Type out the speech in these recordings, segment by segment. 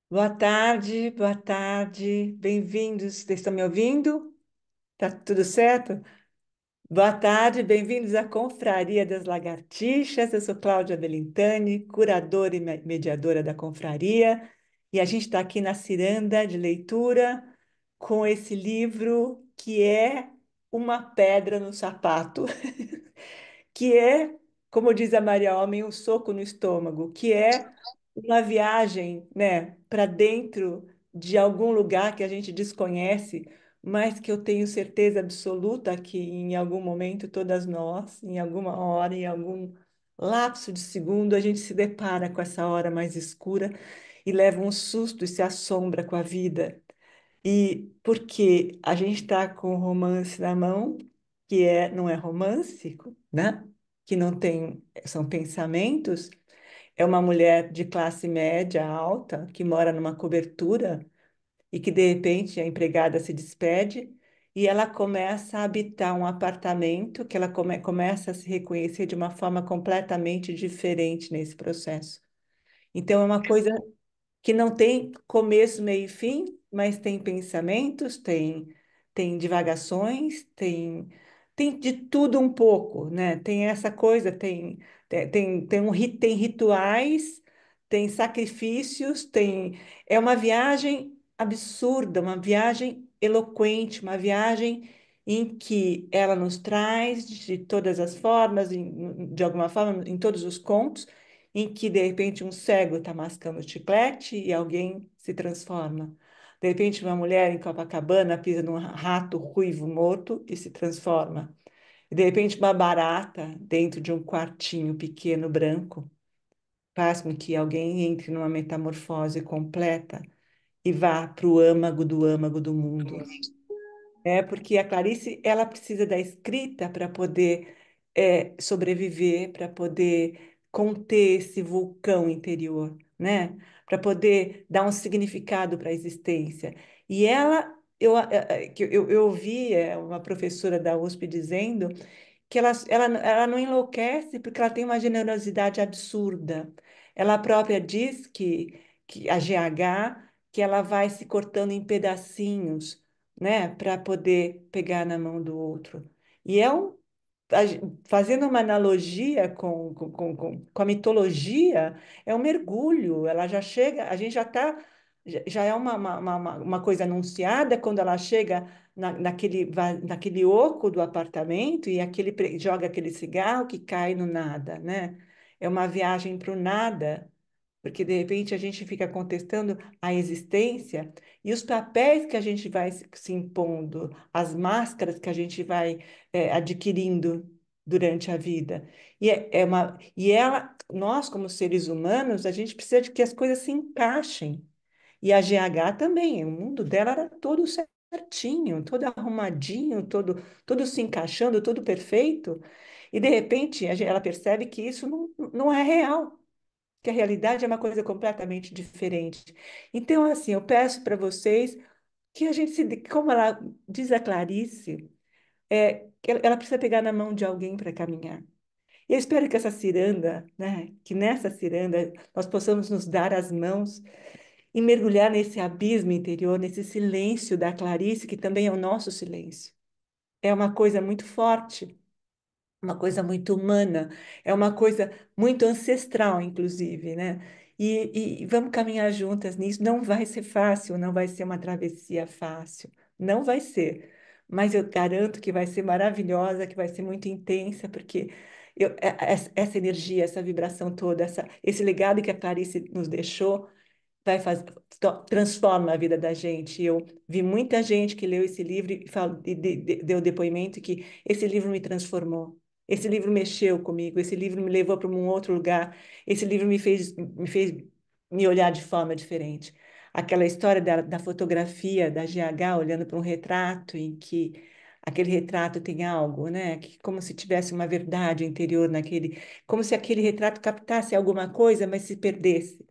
Boa tarde, bem-vindos. Vocês estão me ouvindo? Tá tudo certo? Boa tarde, bem-vindos à Confraria das Lagartixas. Eu sou Cláudia Belintani, curadora e mediadora da Confraria, e a gente está aqui na ciranda de leitura com esse livro que é uma pedra no sapato, que é, como diz a Maria Homem, um soco no estômago, que é uma viagem, né, para dentro de algum lugar que a gente desconhece, mas que eu tenho certeza absoluta que em algum momento todas nós, em alguma hora, em algum lapso de segundo, a gente se depara com essa hora mais escura e leva um susto e se assombra com a vida. E porque a gente está com o romance na mão, não é romance, né? Que não tem, são pensamentos, é uma mulher de classe média alta que mora numa cobertura e que de repente a empregada se despede e ela começa a habitar um apartamento que ela começa a se reconhecer de uma forma completamente diferente nesse processo. Então é uma coisa que não tem começo, meio e fim, mas tem pensamentos, tem divagações, tem de tudo um pouco, né? Tem essa coisa, tem rituais, tem sacrifícios, é uma viagem absurda, uma viagem eloquente, uma viagem em que ela nos traz de todas as formas, de alguma forma, em todos os contos em que de repente um cego está mascando chiclete e alguém se transforma. De repente, uma mulher em Copacabana pisa num rato ruivo morto e se transforma. E de repente, uma barata dentro de um quartinho pequeno branco faz com que alguém entre numa metamorfose completa e vá para o âmago do mundo. É porque a Clarice, ela precisa da escrita para poder sobreviver, para poder conter esse vulcão interior, né? Para poder dar um significado para a existência. E ela, eu ouvi uma professora da USP dizendo que ela não enlouquece porque ela tem uma generosidade absurda. Ela própria diz que a GH, que ela vai se cortando em pedacinhos, né, para poder pegar na mão do outro. E fazendo uma analogia com a mitologia, é um mergulho. Ela já chega, a gente já está, já é uma coisa anunciada quando ela chega naquele oco do apartamento e joga aquele cigarro que cai no nada, né? É uma viagem para o nada, porque de repente a gente fica contestando a existência e os papéis que a gente vai se impondo, as máscaras que a gente vai adquirindo durante a vida. Nós como seres humanos, a gente precisa de que as coisas se encaixem. E a GH também, o mundo dela era todo certinho, todo arrumadinho, todo se encaixando, todo perfeito. E de repente ela percebe que isso não é real, que a realidade é uma coisa completamente diferente. Então, assim, eu peço para vocês que a gente como ela diz a Clarice, que ela precisa pegar na mão de alguém para caminhar. E eu espero que essa ciranda, né, que nessa ciranda nós possamos nos dar as mãos e mergulhar nesse abismo interior, nesse silêncio da Clarice, que também é o nosso silêncio. É uma coisa muito forte, uma coisa muito humana, é uma coisa muito ancestral, inclusive, né? E vamos caminhar juntas nisso. Não vai ser fácil, não vai ser uma travessia fácil, não vai ser. Mas eu garanto que vai ser maravilhosa, que vai ser muito intensa, porque essa energia, essa vibração toda, esse legado que a Clarice nos deixou vai fazer, transforma a vida da gente. Eu vi muita gente que leu esse livro e deu depoimento que esse livro me transformou. Esse livro mexeu comigo, esse livro me levou para um outro lugar, esse livro me fez me olhar de forma diferente. Aquela história da fotografia da GH olhando para um retrato em que aquele retrato tem algo, né? Como se tivesse uma verdade interior naquele, como se aquele retrato captasse alguma coisa, mas se perdesse.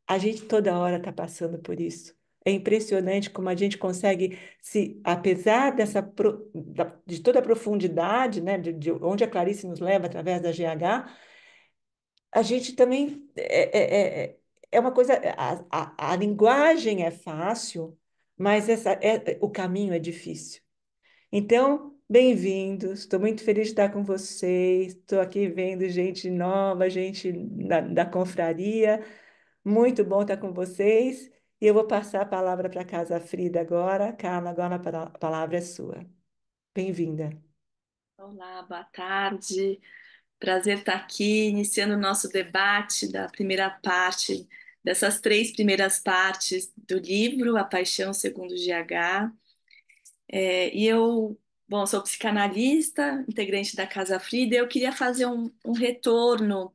A gente toda hora está passando por isso. É impressionante como a gente consegue apesar de toda a profundidade, né, de onde a Clarice nos leva através da GH, a gente também é uma coisa, a linguagem é fácil, mas o caminho é difícil. Então, bem-vindos. Estou muito feliz de estar com vocês. Estou aqui vendo gente nova, gente da confraria. Muito bom estar com vocês. E eu vou passar a palavra para a Casa Frida agora. Carla, agora a palavra é sua. Bem-vinda. Olá, boa tarde. Prazer estar aqui, iniciando o nosso debate da primeira parte, dessas três primeiras partes do livro, A Paixão Segundo GH. E eu, bom, sou psicanalista, integrante da Casa Frida, e eu queria fazer um retorno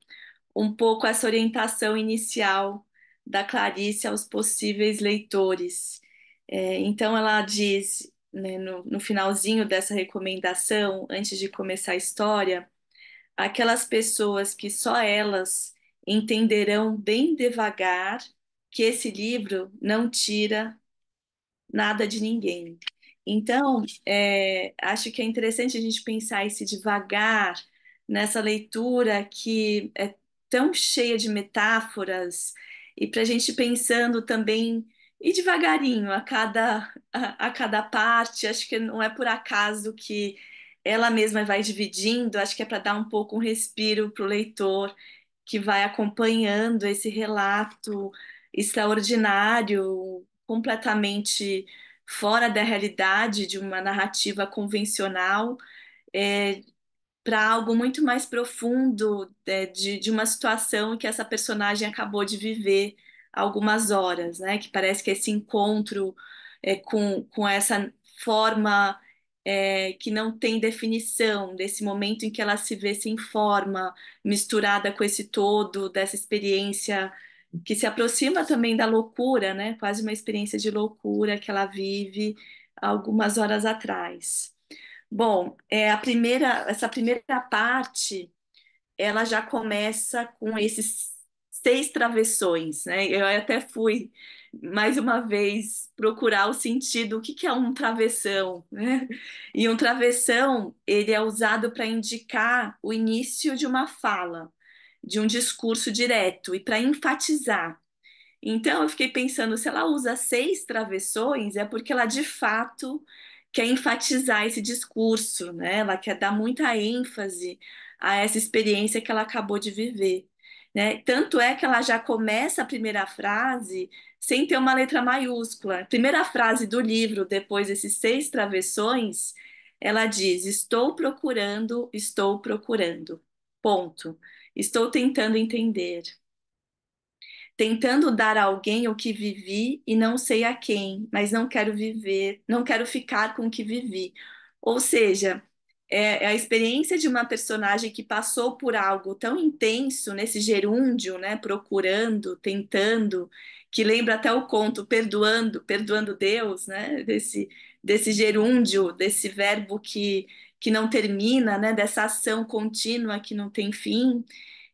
um pouco a essa orientação inicial da Clarice aos possíveis leitores. Então, ela diz, né, no finalzinho dessa recomendação, antes de começar a história, aquelas pessoas que só elas entenderão bem devagar que esse livro não tira nada de ninguém. Então, acho que é interessante a gente pensar esse devagar nessa leitura que é tão cheia de metáforas e para a gente pensando também e devagarinho a cada parte. Acho que não é por acaso que ela mesma vai dividindo. Acho que é para dar um pouco um respiro para o leitor que vai acompanhando esse relato extraordinário, completamente fora da realidade de uma narrativa convencional, para algo muito mais profundo, de uma situação que essa personagem acabou de viver há algumas horas, né? Que parece que esse encontro com essa forma que não tem definição, desse momento em que ela se vê sem forma, misturada com esse todo, dessa experiência que se aproxima também da loucura, né? Quase uma experiência de loucura que ela vive há algumas horas atrás. Bom, essa primeira parte, ela já começa com esses seis travessões, né? Eu até fui mais uma vez procurar o sentido, o que que é um travessão, né? E um travessão, ele é usado para indicar o início de uma fala, de um discurso direto e para enfatizar. Então, eu fiquei pensando, se ela usa seis travessões, é porque ela de fato quer enfatizar esse discurso, né? Ela quer dar muita ênfase a essa experiência que ela acabou de viver, né? Tanto é que ela já começa a primeira frase sem ter uma letra maiúscula. A primeira frase do livro, depois desses seis travessões, ela diz: estou procurando. Ponto. Estou tentando entender, tentando dar a alguém o que vivi e não sei a quem, mas não quero viver, não quero ficar com o que vivi. Ou seja, é a experiência de uma personagem que passou por algo tão intenso nesse gerúndio, né, procurando, tentando, que lembra até o conto perdoando Deus, né, desse gerúndio, desse verbo que não termina, né, dessa ação contínua que não tem fim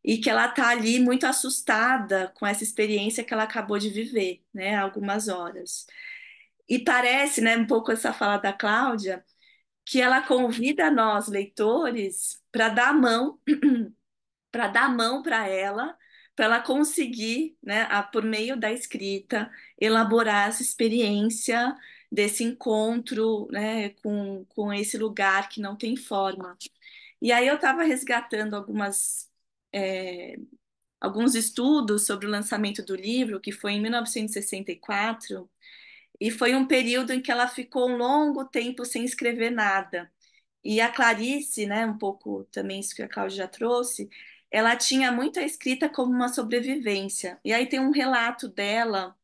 e que ela está ali muito assustada com essa experiência que ela acabou de viver, né, há algumas horas. E parece, né, um pouco essa fala da Cláudia, que ela convida nós, leitores, para dar a mão para ela conseguir, né, por meio da escrita, elaborar essa experiência desse encontro, né, com esse lugar que não tem forma. E aí eu estava resgatando é, alguns estudos sobre o lançamento do livro, que foi em 1964, e 64, e foi um período em que ela ficou um longo tempo sem escrever nada. E a Clarice, né, um pouco também isso que a Cláudia já trouxe, ela tinha muito a escrita como uma sobrevivência. E aí tem um relato dela,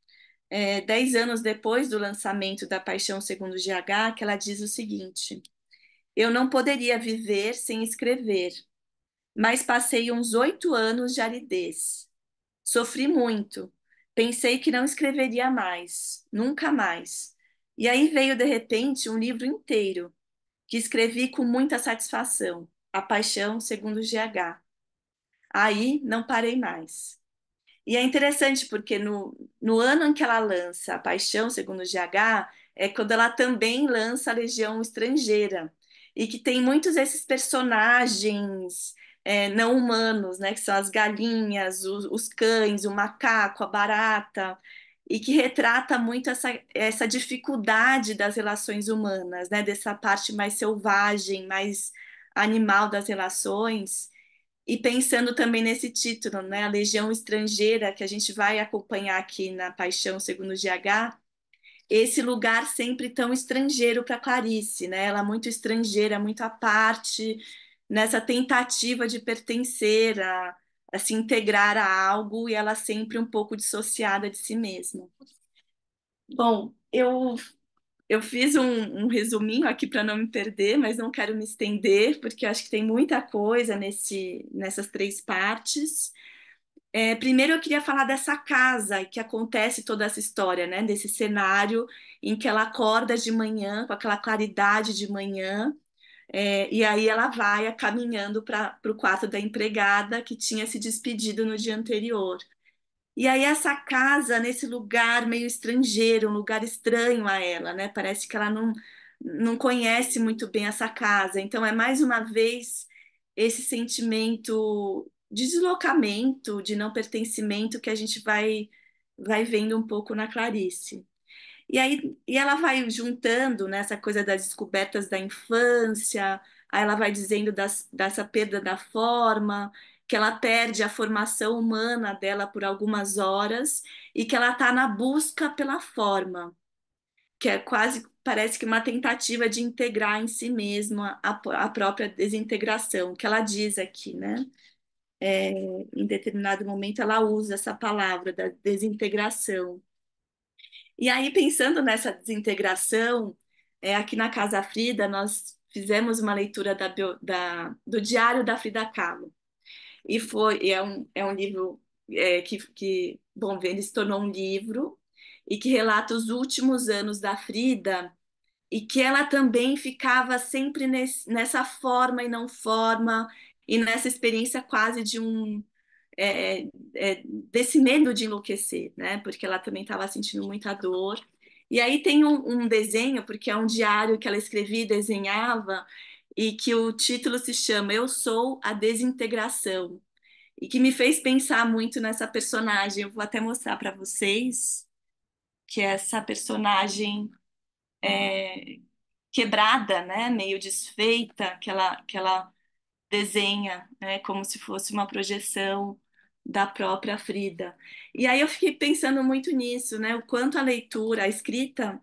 10 anos depois do lançamento da Paixão Segundo GH, que ela diz o seguinte: eu não poderia viver sem escrever, mas passei uns 8 anos de aridez. Sofri muito. Pensei que não escreveria mais, nunca mais. E aí veio de repente um livro inteiro, que escrevi com muita satisfação, A Paixão Segundo GH. Aí não parei mais. E é interessante porque no ano em que ela lança A Paixão Segundo GH, é quando ela também lança a Legião Estrangeira, e que tem muitos esses personagens não humanos, né, que são as galinhas, os cães, o macaco, a barata, e que retrata muito essa dificuldade das relações humanas, né, dessa parte mais selvagem, mais animal das relações. E pensando também nesse título, né, a Legião Estrangeira, que a gente vai acompanhar aqui na Paixão segundo GH, esse lugar sempre tão estrangeiro para Clarice, né? Ela é muito estrangeira, muito à parte, nessa tentativa de pertencer, a se integrar a algo, e ela sempre um pouco dissociada de si mesma. Bom, eu fiz um resuminho aqui para não me perder, mas não quero me estender, porque acho que tem muita coisa nessas três partes. Primeiro eu queria falar dessa casa que acontece toda essa história, né? Desse cenário em que ela acorda de manhã, com aquela claridade de manhã, e aí ela vai caminhando para o quarto da empregada que tinha se despedido no dia anterior. E aí essa casa, nesse lugar meio estrangeiro, um lugar estranho a ela, né? Parece que ela não conhece muito bem essa casa. Então é mais uma vez esse sentimento de deslocamento, de não pertencimento que a gente vai vendo um pouco na Clarice. E ela vai juntando nessa coisa das descobertas da infância, aí ela vai dizendo dessa perda da forma, que ela perde a formação humana dela por algumas horas e que ela está na busca pela forma, que é quase, parece que uma tentativa de integrar em si mesma a própria desintegração, que ela diz aqui, né? Em determinado momento ela usa essa palavra da desintegração. E aí, pensando nessa desintegração, aqui na Casa Frida, nós fizemos uma leitura do Diário da Frida Kahlo. É um livro bom, ele se tornou um livro e que relata os últimos anos da Frida e que ela também ficava sempre nessa forma e não forma e nessa experiência quase de desse medo de enlouquecer, né? Porque ela também estava sentindo muita dor. E aí tem um desenho, porque é um diário que ela escrevia e desenhava, e que o título se chama Eu Sou a Desintegração, e que me fez pensar muito nessa personagem. Eu vou até mostrar para vocês que é essa personagem quebrada, né? Meio desfeita, que ela desenha, né, como se fosse uma projeção da própria Frida. E aí eu fiquei pensando muito nisso, né, o quanto a leitura, a escrita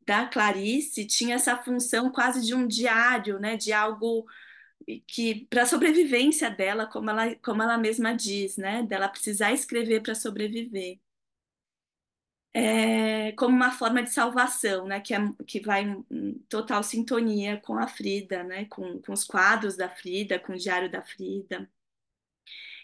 da Clarice tinha essa função quase de um diário, né, de algo que para a sobrevivência dela, como ela mesma diz, né, dela precisar escrever para sobreviver. Como uma forma de salvação, né, que vai em total sintonia com a Frida, né, com os quadros da Frida, com o diário da Frida.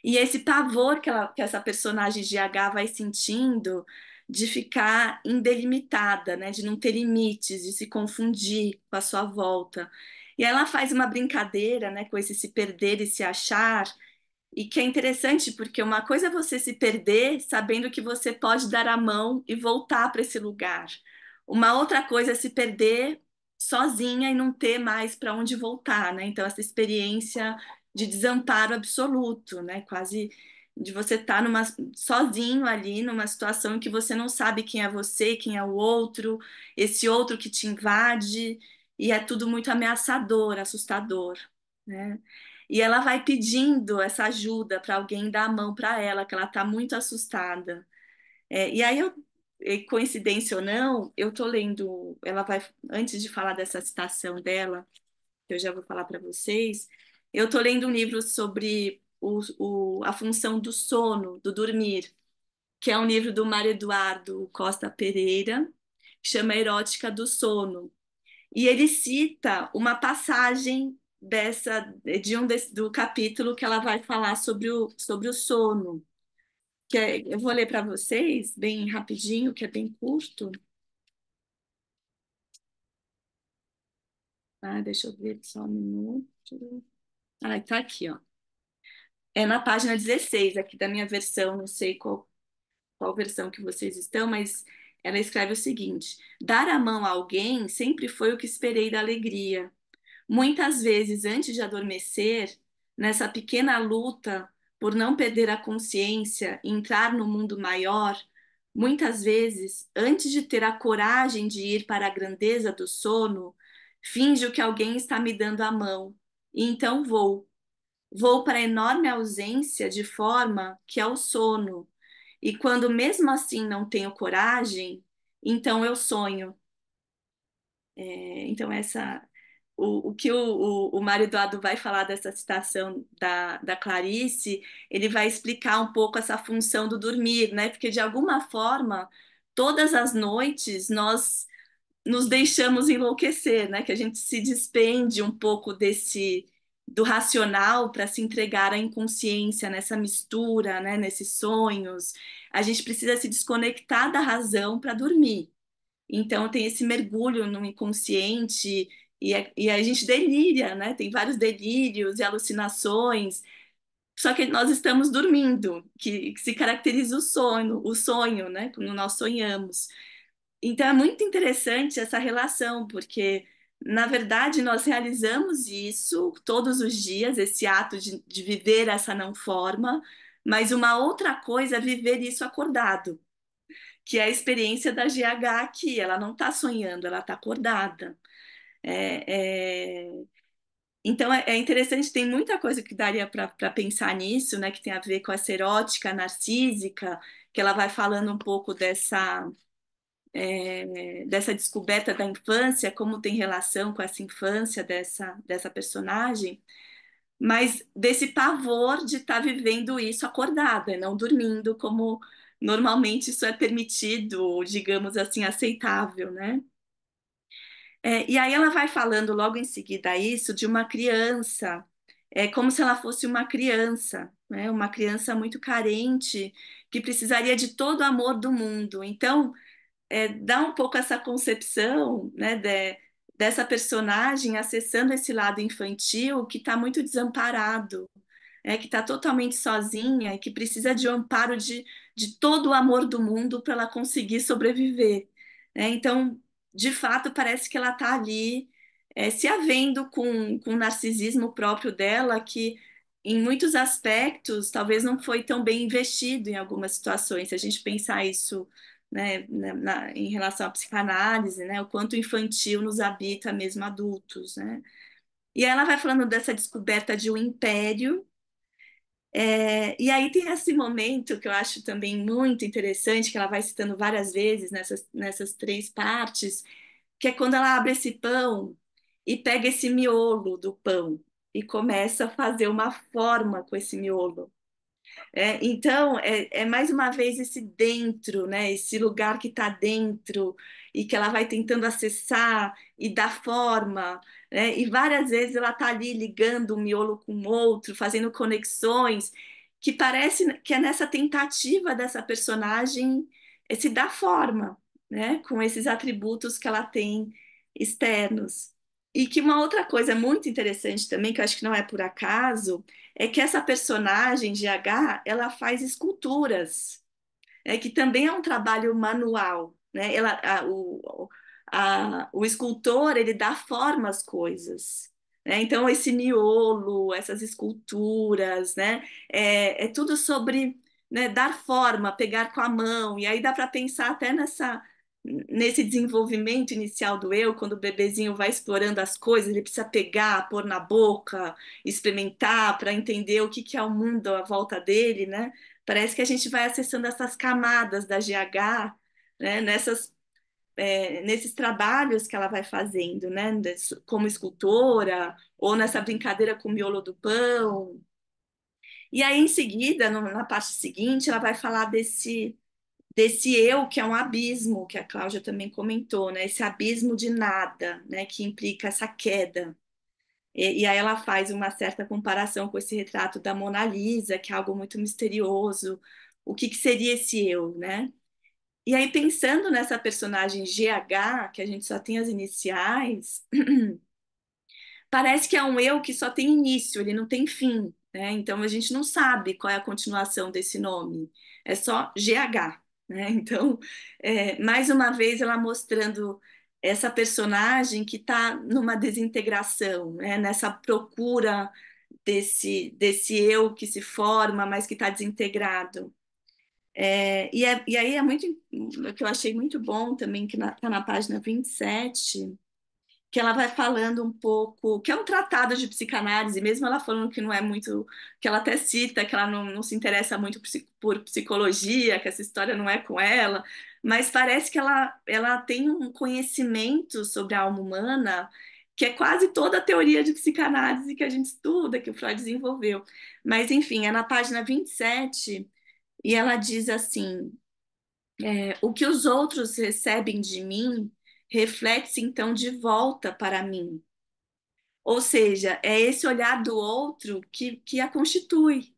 E esse pavor que essa personagem de H vai sentindo de ficar indelimitada, né, de não ter limites, de se confundir com a sua volta. E ela faz uma brincadeira, né, com esse se perder e se achar, e que é interessante porque uma coisa é você se perder sabendo que você pode dar a mão e voltar para esse lugar. Uma outra coisa é se perder sozinha e não ter mais para onde voltar, né? Então essa experiência de desamparo absoluto, né? Quase de você estar sozinho ali numa situação em que você não sabe quem é você, quem é o outro, esse outro que te invade, e é tudo muito ameaçador, assustador, né? E ela vai pedindo essa ajuda para alguém dar a mão para ela, que ela está muito assustada. E aí coincidência ou não, eu tô lendo, ela vai, antes de falar dessa citação dela, que eu já vou falar para vocês, eu tô lendo um livro sobre a função do sono, do dormir, que é um livro do Mário Eduardo Costa Pereira, que chama Erótica do Sono. E ele cita uma passagem do capítulo que ela vai falar sobre o sono. Eu vou ler para vocês bem rapidinho, que é bem curto. Deixa eu ver só um minuto. Tá aqui, ó. É na página 16 aqui da minha versão, não sei qual versão que vocês estão, mas ela escreve o seguinte: dar a mão a alguém sempre foi o que esperei da alegria. Muitas vezes, antes de adormecer, nessa pequena luta por não perder a consciência e entrar no mundo maior, muitas vezes, antes de ter a coragem de ir para a grandeza do sono, finjo que alguém está me dando a mão, e então vou. Vou para a enorme ausência de forma que é o sono. E quando mesmo assim não tenho coragem, então eu sonho. Então, o que o Mário Eduardo vai falar dessa citação da Clarice, ele vai explicar um pouco essa função do dormir, né? Porque de alguma forma, todas as noites nós nos deixamos enlouquecer, né? Que a gente se despende um pouco desse do racional para se entregar à inconsciência, nessa mistura, né? Nesses sonhos. A gente precisa se desconectar da razão para dormir. Então tem esse mergulho no inconsciente e a gente delira, né? Tem vários delírios e alucinações, só que nós estamos dormindo, que se caracteriza o sonho, né? Quando nós sonhamos. Então é muito interessante essa relação, porque na verdade nós realizamos isso todos os dias, esse ato de viver essa não forma, mas uma outra coisa é viver isso acordado, que é a experiência da GH aqui. Ela não está sonhando, ela está acordada. É, é... Então é interessante, tem muita coisa que daria para pensar nisso, né? Que tem a ver com essa erótica narcísica, que ela vai falando um pouco dessa descoberta da infância, como tem relação com essa infância dessa personagem, mas desse pavor de estar vivendo isso acordada, não dormindo, como normalmente isso é permitido, digamos assim, aceitável, né? E aí ela vai falando logo em seguida isso de uma criança, como se ela fosse uma criança, né? Uma criança muito carente, que precisaria de todo o amor do mundo. Então, dá um pouco essa concepção, né, dessa personagem acessando esse lado infantil que está muito desamparado, que está totalmente sozinha e que precisa de um amparo de todo o amor do mundo para ela conseguir sobreviver. Então, de fato, parece que ela está ali se havendo com o narcisismo próprio dela, que em muitos aspectos talvez não foi tão bem investido em algumas situações. Se a gente pensar isso, né, em relação à psicanálise, né, o quanto infantil nos habita mesmo adultos, né? E ela vai falando dessa descoberta de um império, e aí tem esse momento que eu acho também muito interessante, que ela vai citando várias vezes nessas três partes, que é quando ela abre esse pão e pega esse miolo do pão e começa a fazer uma forma com esse miolo. Então, é mais uma vez esse dentro, né? Esse lugar que está dentro e que ela vai tentando acessar e dar forma, né? E várias vezes ela está ali ligando um miolo com o outro, fazendo conexões, que parece que é nessa tentativa dessa personagem se dar forma, né? Com esses atributos que ela tem externos. E que uma outra coisa muito interessante também, que eu acho que não é por acaso, é que essa personagem de H, ela faz esculturas, que também é um trabalho manual, né? O escultor, ele dá forma às coisas, né? Então, esse miolo, essas esculturas, né? É tudo sobre, né, dar forma, pegar com a mão, e aí dá para pensar até nesse desenvolvimento inicial do eu, quando o bebezinho vai explorando as coisas, ele precisa pegar, pôr na boca, experimentar para entender o que é o mundo à volta dele, né? Parece que a gente vai acessando essas camadas da GH, né? Nesses trabalhos que ela vai fazendo, né? Como escultora, ou nessa brincadeira com o miolo do pão. E aí, em seguida, na parte seguinte, ela vai falar desse eu que é um abismo, que a Cláudia também comentou, né? Esse abismo de nada, né? Que implica essa queda. E aí ela faz uma certa comparação com esse retrato da Mona Lisa, que é algo muito misterioso. O que seria esse eu, né? E aí, pensando nessa personagem GH, que a gente só tem as iniciais, parece que é um eu que só tem início, ele não tem fim, né? Então a gente não sabe qual é a continuação desse nome, é só GH, né? Então, mais uma vez, ela mostrando essa personagem que está numa desintegração, né? Nessa procura desse eu que se forma, mas que está desintegrado. E aí é muito, o que eu achei muito bom também, que está na página 27, que ela vai falando um pouco, que é um tratado de psicanálise, mesmo ela falando que não é muito, que ela até cita que ela não se interessa muito por psicologia, que essa história não é com ela, mas parece que ela tem um conhecimento sobre a alma humana que é quase toda a teoria de psicanálise que a gente estuda, que o Freud desenvolveu. Mas, enfim, é na página 27, e ela diz assim: o que os outros recebem de mim reflete-se então de volta para mim. Ou seja, é esse olhar do outro que a constitui,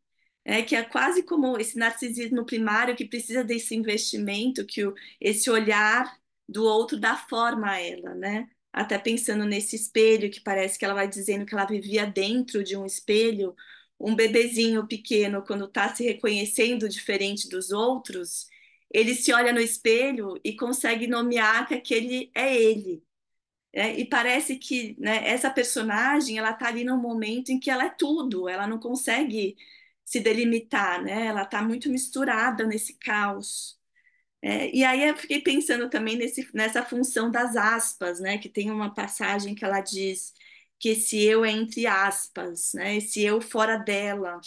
que é quase como esse narcisismo primário que precisa desse investimento, esse olhar do outro dá forma a ela, né? Até pensando nesse espelho, que parece que ela vai dizendo que ela vivia dentro de um espelho, um bebezinho pequeno, quando está se reconhecendo diferente dos outros, ele se olha no espelho e consegue nomear que aquele é ele. E parece que, né, essa personagem ela está ali num momento em que ela é tudo, ela não consegue se delimitar, né? Ela está muito misturada nesse caos. E aí eu fiquei pensando também nessa função das aspas, né? Que tem uma passagem que ela diz que esse eu é entre aspas, né? Esse eu fora dela,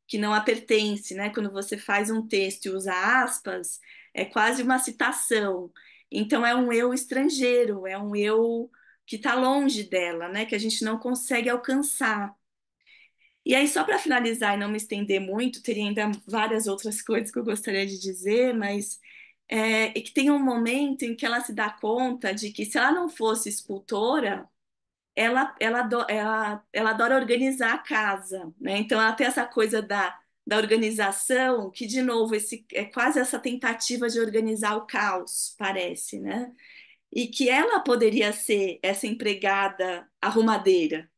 que não a pertence, né? Quando você faz um texto e usa aspas, é quase uma citação. Então é um eu estrangeiro, é um eu que está longe dela, né? Que a gente não consegue alcançar. E aí, só para finalizar e não me estender muito, teria ainda várias outras coisas que eu gostaria de dizer, mas é que tem um momento em que ela se dá conta de que se ela não fosse escultora, ela adora organizar a casa, né? Então ela tem essa coisa da organização, que, de novo, é quase essa tentativa de organizar o caos, parece, né? E que ela poderia ser essa empregada arrumadeira,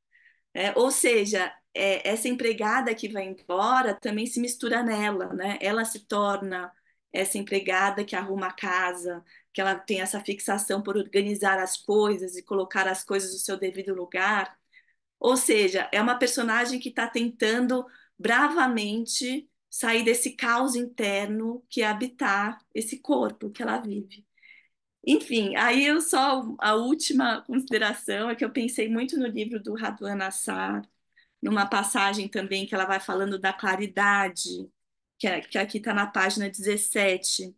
ou seja, essa empregada que vai embora também se mistura nela, né? Ela se torna essa empregada que arruma a casa, que ela tem essa fixação por organizar as coisas e colocar as coisas no seu devido lugar. Ou seja, é uma personagem que está tentando bravamente sair desse caos interno que é habitar esse corpo que ela vive. Enfim, aí eu só a última consideração é que eu pensei muito no livro do Raduan Nassar, numa passagem também que ela vai falando da claridade, que aqui está na página 17,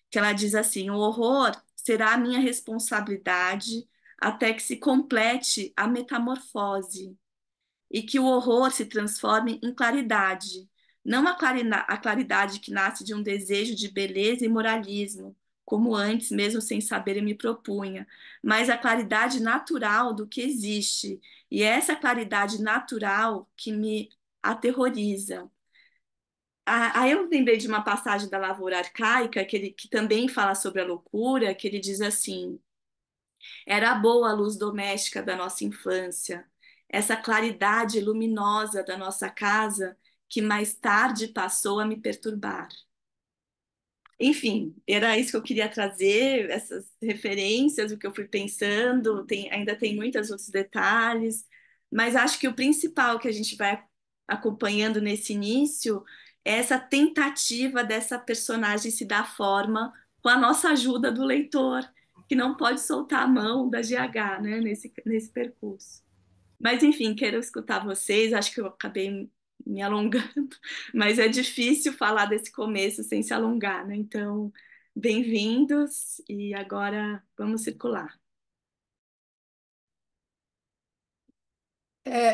que ela diz assim: o horror será a minha responsabilidade até que se complete a metamorfose e que o horror se transforme em claridade, não a claridade que nasce de um desejo de beleza e moralismo, como antes, mesmo sem saber, eu me propunha, mas a claridade natural do que existe, e é essa claridade natural que me aterroriza. Aí eu lembrei de uma passagem da Lavoura Arcaica, que também fala sobre a loucura, que ele diz assim: era boa a luz doméstica da nossa infância, essa claridade luminosa da nossa casa que mais tarde passou a me perturbar. Enfim, era isso que eu queria trazer, essas referências, o que eu fui pensando, ainda tem muitos outros detalhes, mas acho que o principal que a gente vai acompanhando nesse início é essa tentativa dessa personagem se dar forma com a nossa ajuda do leitor, que não pode soltar a mão da GH, né, nesse percurso. Mas, enfim, quero escutar vocês. Acho que eu acabei me alongando, mas é difícil falar desse começo sem se alongar, né? Então, bem-vindos e agora vamos circular.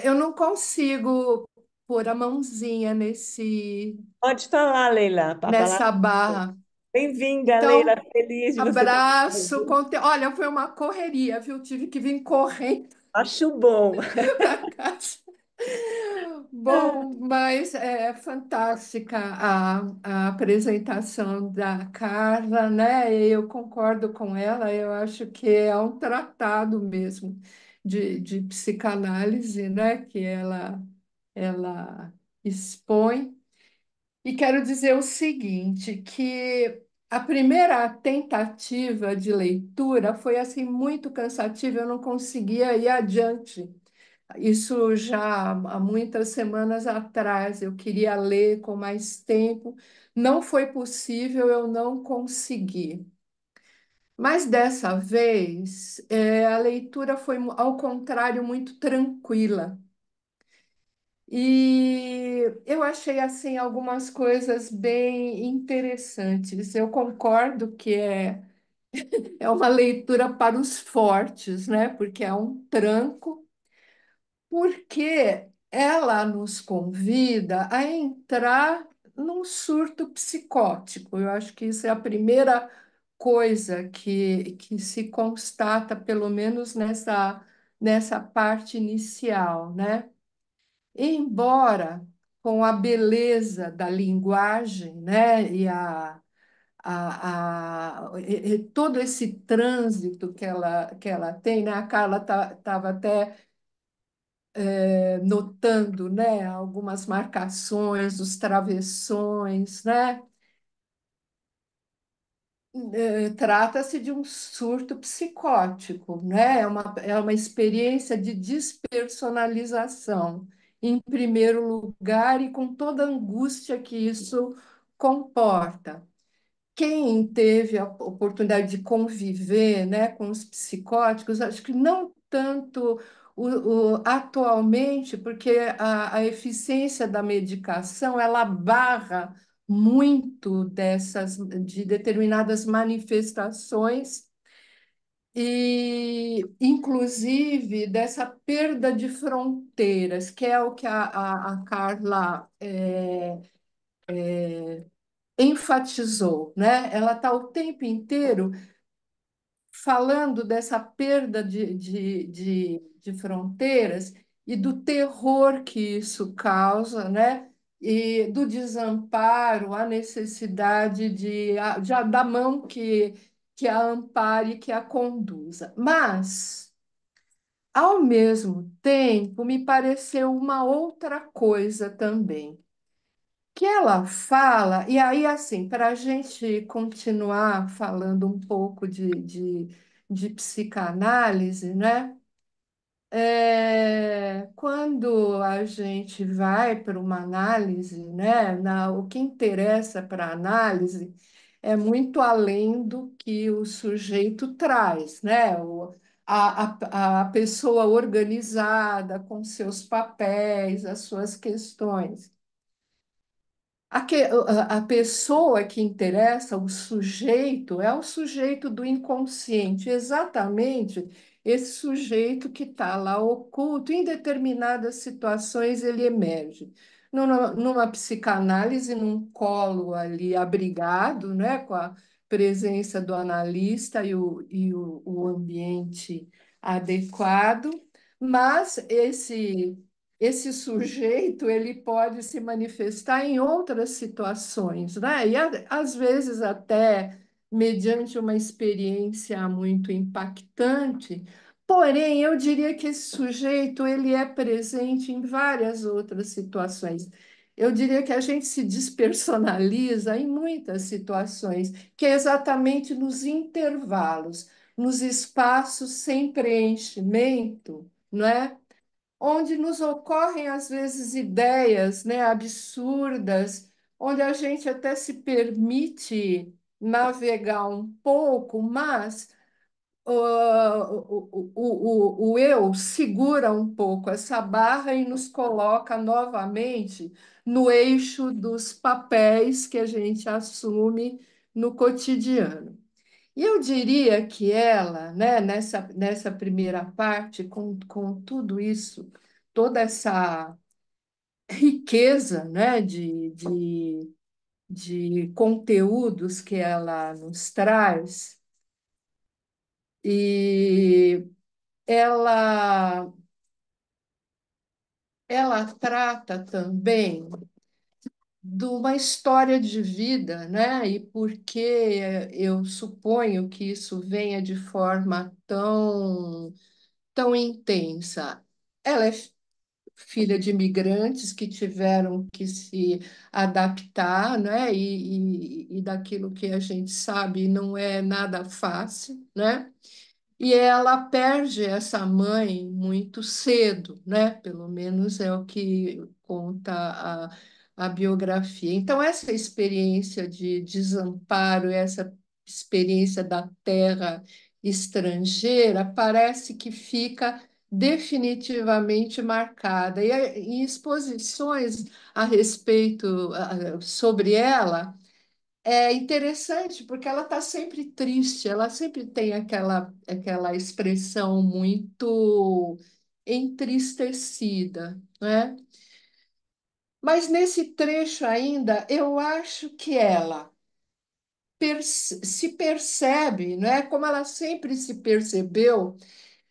Eu não consigo pôr a mãozinha Pode falar, Leila. A palavra nessa é sua. barra. Bem-vinda, Leila. Então, Feliz de você estar abraço. aqui. Olha, foi uma correria, viu? Tive que vir correndo Acho bom. para casa. Bom, mas é fantástica a apresentação da Carla, né? Eu concordo com ela, eu acho que é um tratado mesmo de psicanálise, né? Que ela expõe. E quero dizer o seguinte, que a primeira tentativa de leitura foi assim muito cansativa, eu não conseguia ir adiante. Isso já há muitas semanas atrás. Eu queria ler com mais tempo, não foi possível, eu não consegui. Mas dessa vez, a leitura foi, ao contrário, muito tranquila. E eu achei assim algumas coisas bem interessantes. Eu concordo que é uma leitura para os fortes, né? Porque é um tranco, porque ela nos convida a entrar num surto psicótico. Eu acho que isso é a primeira coisa que se constata, pelo menos nessa parte inicial, né? Embora com a beleza da linguagem, né, e todo esse trânsito que ela tem, né? A Carla estava até notando, né, algumas marcações, os travessões, né? Trata-se de um surto psicótico, né? É uma experiência de despersonalização, em primeiro lugar, e com toda a angústia que isso comporta. Quem teve a oportunidade de conviver, né, com os psicóticos, acho que não tanto atualmente, porque a eficiência da medicação ela barra muito de determinadas manifestações e, inclusive, dessa perda de fronteiras, que é o que a Carla enfatizou, né? Ela está o tempo inteiro falando dessa perda de fronteiras e do terror que isso causa, né? E do desamparo, a necessidade da mão que a ampare, que a conduza. Mas, ao mesmo tempo, me pareceu uma outra coisa também que ela fala, e aí, assim, para a gente continuar falando um pouco de psicanálise, né? Quando a gente vai para uma análise, né? O que interessa para a análise é muito além do que o sujeito traz, né? A pessoa organizada com seus papéis, as suas questões. A pessoa que interessa, o sujeito, é o sujeito do inconsciente, exatamente esse sujeito que está lá oculto, em determinadas situações ele emerge. Numa psicanálise, num colo ali abrigado, né, com a presença do analista e o ambiente adequado, mas esse sujeito ele pode se manifestar em outras situações, né? E às vezes até mediante uma experiência muito impactante. Porém, eu diria que esse sujeito ele é presente em várias outras situações. Eu diria que a gente se despersonaliza em muitas situações, que é exatamente nos intervalos, nos espaços sem preenchimento, não é? Onde nos ocorrem às vezes ideias, né, absurdas, onde a gente até se permite navegar um pouco, mas o eu segura um pouco essa barra e nos coloca novamente no eixo dos papéis que a gente assume no cotidiano. E eu diria que ela, né, nessa primeira parte, com tudo isso, toda essa riqueza, né, de conteúdos que ela nos traz, e ela, ela trata também de uma história de vida, né? E porque eu suponho que isso venha de forma tão intensa. Ela é filha de imigrantes que tiveram que se adaptar, né? E daquilo que a gente sabe não é nada fácil, né? e ela perde essa mãe muito cedo, né? Pelo menos é o que conta a biografia. Então, essa experiência de desamparo, essa experiência da terra estrangeira, parece que fica definitivamente marcada. E em exposições a respeito sobre ela, é interessante porque ela está sempre triste, ela sempre tem aquela expressão muito entristecida, né? Mas nesse trecho ainda, eu acho que ela se percebe, né? Como ela sempre se percebeu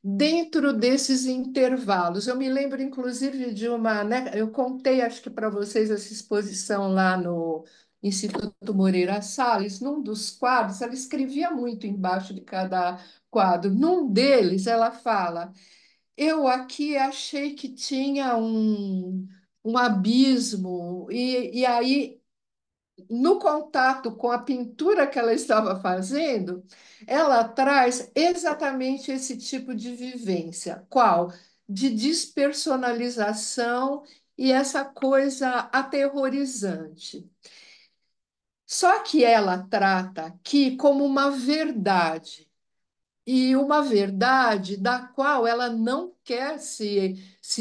dentro desses intervalos. Eu me lembro, inclusive, de uma, né, eu contei, acho que para vocês, essa exposição lá no Instituto Moreira Salles, num dos quadros, ela escrevia muito embaixo de cada quadro. Num deles, ela fala: eu aqui achei que tinha um abismo, e aí no contato com a pintura que ela estava fazendo, ela traz exatamente esse tipo de vivência. Qual? De despersonalização e essa coisa aterrorizante. Só que ela trata aqui como uma verdade e uma verdade da qual ela não quer se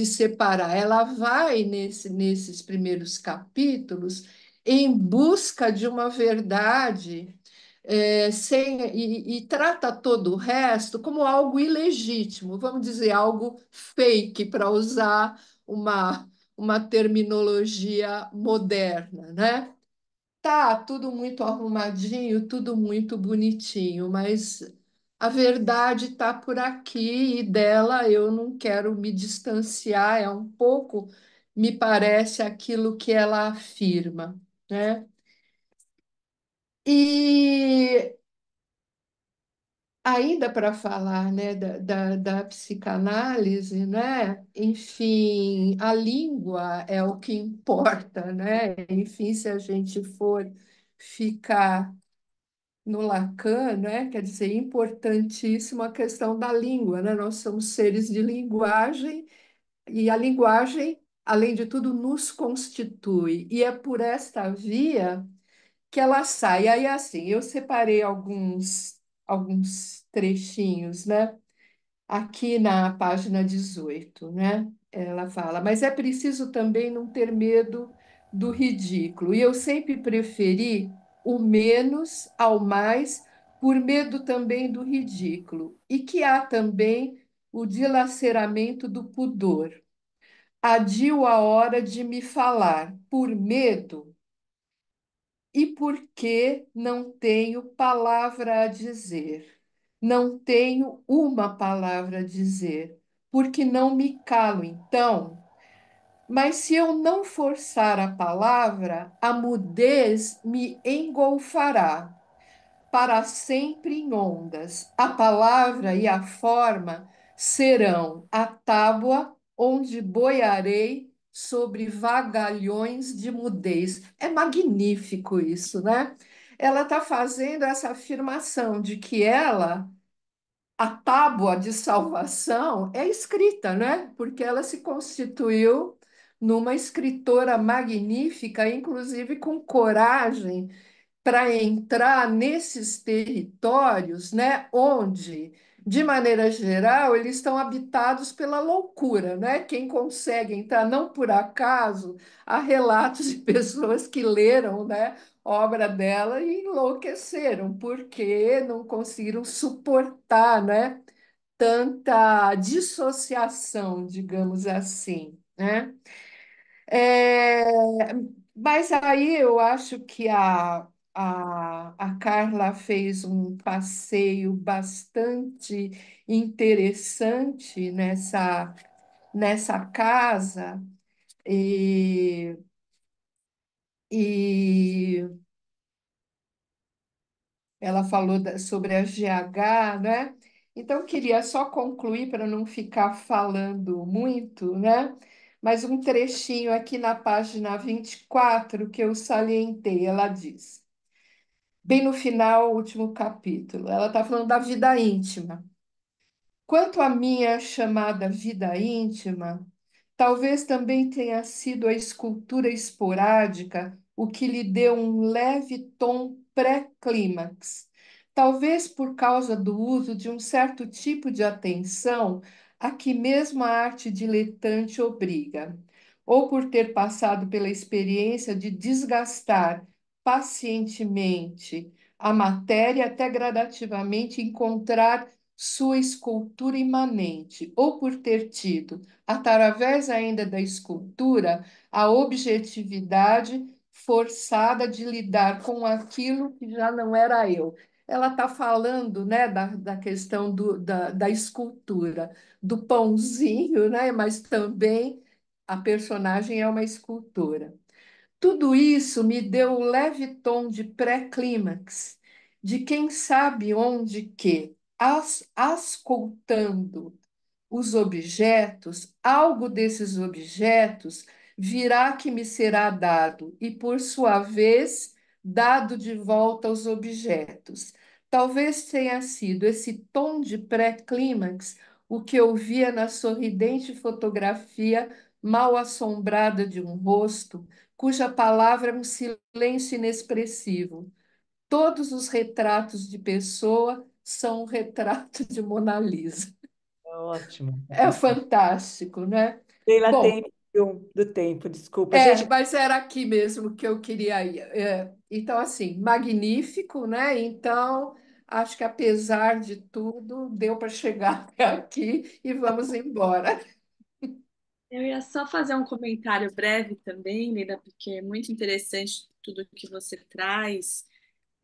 separar. Ela vai nesses primeiros capítulos em busca de uma verdade, e trata todo o resto como algo ilegítimo, vamos dizer, algo fake, para usar uma terminologia moderna, né? Tá tudo muito arrumadinho, tudo muito bonitinho, mas a verdade está por aqui e dela eu não quero me distanciar, é um pouco, me parece, aquilo que ela afirma, né? E ainda para falar, né, da psicanálise, né? Enfim, a língua é o que importa, né? Enfim, se a gente for ficar no Lacan, né? Quer dizer, importantíssima a questão da língua, né? Nós somos seres de linguagem e a linguagem, além de tudo, nos constitui. E é por esta via que ela sai. Aí, assim, eu separei alguns trechinhos, né? Aqui na página 18, né? Ela fala, mas é preciso também não ter medo do ridículo. E eu sempre preferi o menos ao mais, por medo também do ridículo. E que há também o dilaceramento do pudor. Adio a hora de me falar, por medo e porque não tenho palavra a dizer. Não tenho uma palavra a dizer, porque não me calo, então. Mas se eu não forçar a palavra, a mudez me engolfará para sempre em ondas. A palavra e a forma serão a tábua onde boiarei sobre vagalhões de mudez. É magnífico isso, né? Ela está fazendo essa afirmação de que ela, a tábua de salvação, é escrita, né? Porque ela se constituiu numa escritora magnífica, inclusive com coragem para entrar nesses territórios, né, onde, de maneira geral, eles estão habitados pela loucura, né? Quem consegue entrar, não por acaso, há relatos de pessoas que leram, né, obra dela e enlouqueceram, porque não conseguiram suportar, né, tanta dissociação, digamos assim, né? É, mas aí eu acho que a Carla fez um passeio bastante interessante nessa casa, e, e ela falou sobre a GH, né? Então, eu queria só concluir para não ficar falando muito, né? Mas um trechinho aqui na página 24 que eu salientei, ela diz, bem no final, o último capítulo, ela está falando da vida íntima. Quanto à minha chamada vida íntima, talvez também tenha sido a escultura esporádica o que lhe deu um leve tom pré-clímax. Talvez por causa do uso de um certo tipo de atenção a que mesmo a arte diletante obriga, ou por ter passado pela experiência de desgastar pacientemente a matéria até gradativamente encontrar sua escultura imanente, ou por ter tido, através ainda da escultura, a objetividade forçada de lidar com aquilo que já não era eu. Ela está falando, né, da questão da escultura, do pãozinho, né, mas também a personagem é uma escultura. Tudo isso me deu um leve tom de pré-clímax, de quem sabe onde que, ascoltando os objetos, algo desses objetos virá que me será dado, e por sua vez, dado de volta aos objetos. Talvez tenha sido esse tom de pré-clímax o que eu via na sorridente fotografia mal assombrada de um rosto, cuja palavra é um silêncio inexpressivo. Todos os retratos de pessoa são um retrato de Mona Lisa. Ótimo. É fantástico, né? Leila Bom, tem do tempo, desculpa. Gente, mas era aqui mesmo que eu queria ir. Então, assim, magnífico, né? Então, acho que apesar de tudo, deu para chegar até aqui e vamos embora. Eu ia só fazer um comentário breve também, Lida, porque é muito interessante tudo que você traz,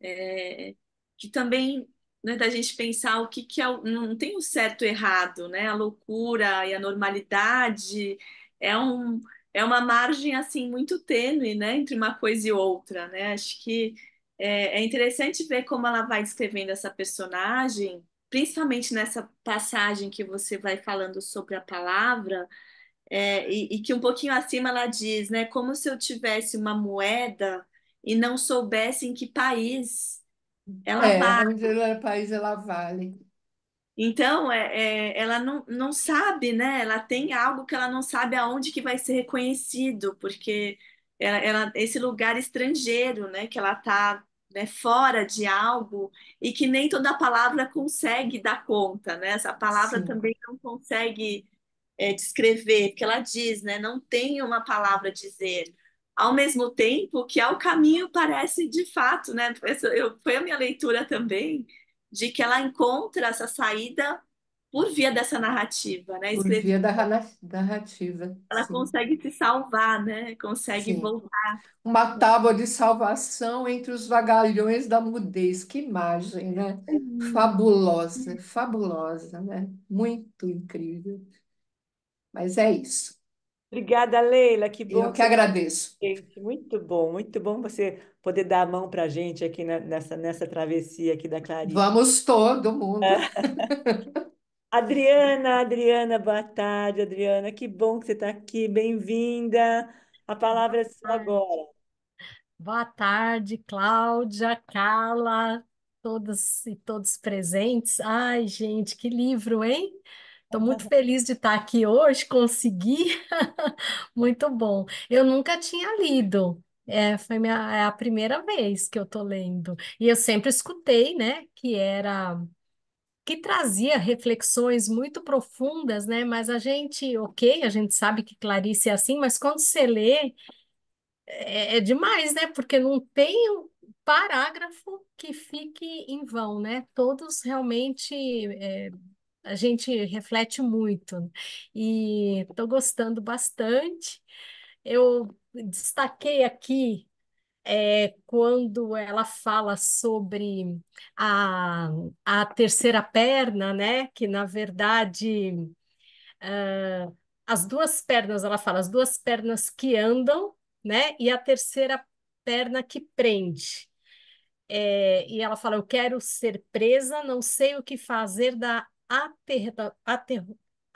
é, que também, né, da gente pensar o que, que é, não tem o certo e errado, né? A loucura e a normalidade é um, é uma margem assim muito tênue, né, entre uma coisa e outra, né? Acho que é interessante ver como ela vai descrevendo essa personagem, principalmente nessa passagem que você vai falando sobre a palavra. E que um pouquinho acima ela diz, né? Como se eu tivesse uma moeda e não soubesse em que país ela vai. Onde ela, país ela vale. Então, ela não sabe, né? Ela tem algo que ela não sabe aonde que vai ser reconhecido, porque esse lugar estrangeiro, né? Que ela está, né, fora de algo e que nem toda palavra consegue dar conta, né? Essa palavra Sim, também não consegue descrever, que ela diz, né? Não tem uma palavra a dizer. Ao mesmo tempo que ao caminho parece de fato, né? Foi a minha leitura também, de que ela encontra essa saída por via dessa narrativa, né? por Escrever, via da narrativa. ela Sim, consegue se salvar, né? Consegue sim. voltar. Uma tábua de salvação entre os vagalhões da mudez. Que imagem, né? Fabulosa, fabulosa, né? Muito incrível. Mas é isso. obrigada, Leila. Que bom Eu que que você está agradeço. com a gente. Muito bom você poder dar a mão para a gente aqui nessa travessia aqui da Clarice. Vamos todo mundo. Adriana, boa tarde, Adriana. Que bom que você está aqui. Bem-vinda. A palavra é sua agora. Boa tarde, Cláudia, Carla, todas e todos presentes. Ai, gente, que livro, hein? Estou muito feliz de estar aqui hoje, consegui. Muito bom. Eu nunca tinha lido. É a primeira vez que eu estou lendo. E eu sempre escutei, né, que trazia reflexões muito profundas, né? Mas a gente, ok, a gente sabe que Clarice é assim, mas quando você lê é demais, né? Porque não tem um parágrafo que fique em vão, né? Todos realmente a gente reflete muito. E estou gostando bastante. Eu destaquei aqui quando ela fala sobre a, a terceira perna, né? Que na verdade ah, as duas pernas, ela fala, as duas pernas que andam, né? E a terceira perna que prende. E ela fala: Eu quero ser presa, não sei o que fazer da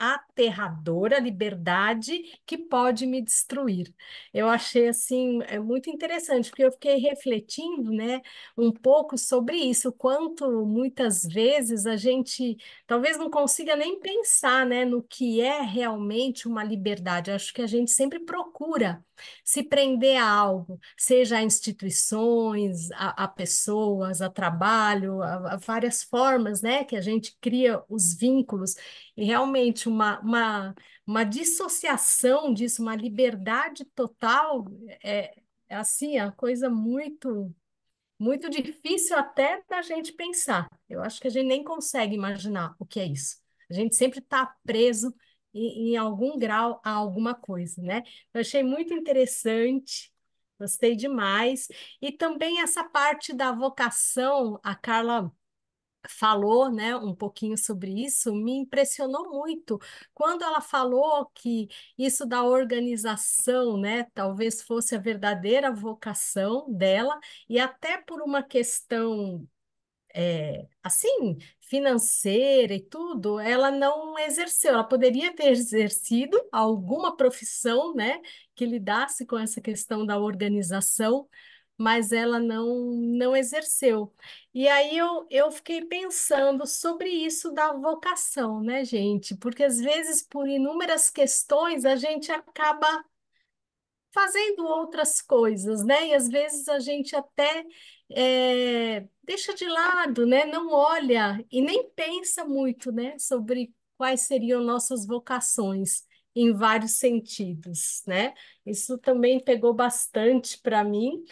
aterradora liberdade que pode me destruir. Eu achei assim muito interessante, porque eu fiquei refletindo, né, um pouco sobre isso, o quanto muitas vezes a gente talvez não consiga nem pensar, né, no que é realmente uma liberdade. Eu acho que a gente sempre procura se prender a algo, seja a instituições, a pessoas, a trabalho, a várias formas, né, que a gente cria os vínculos, e realmente uma dissociação disso, uma liberdade total, é assim, é uma coisa muito difícil até da gente pensar. Eu acho que a gente nem consegue imaginar o que é isso. A gente sempre está preso em algum grau a alguma coisa, né? Eu achei muito interessante, gostei demais. E também essa parte da vocação, a Carla falou, né, um pouquinho sobre isso, me impressionou muito. Quando ela falou que isso da organização, né, talvez fosse a verdadeira vocação dela, e até por uma questão assim, financeira e tudo, ela não exerceu. Ela poderia ter exercido alguma profissão, né, que lidasse com essa questão da organização, mas ela não exerceu. E aí eu fiquei pensando sobre isso da vocação, né, gente? Porque às vezes, por inúmeras questões, a gente acaba fazendo outras coisas, né? E às vezes a gente até deixa de lado, né? Não olha e nem pensa muito, né? Sobre quais seriam nossas vocações em vários sentidos, né? Isso também pegou bastante para mim.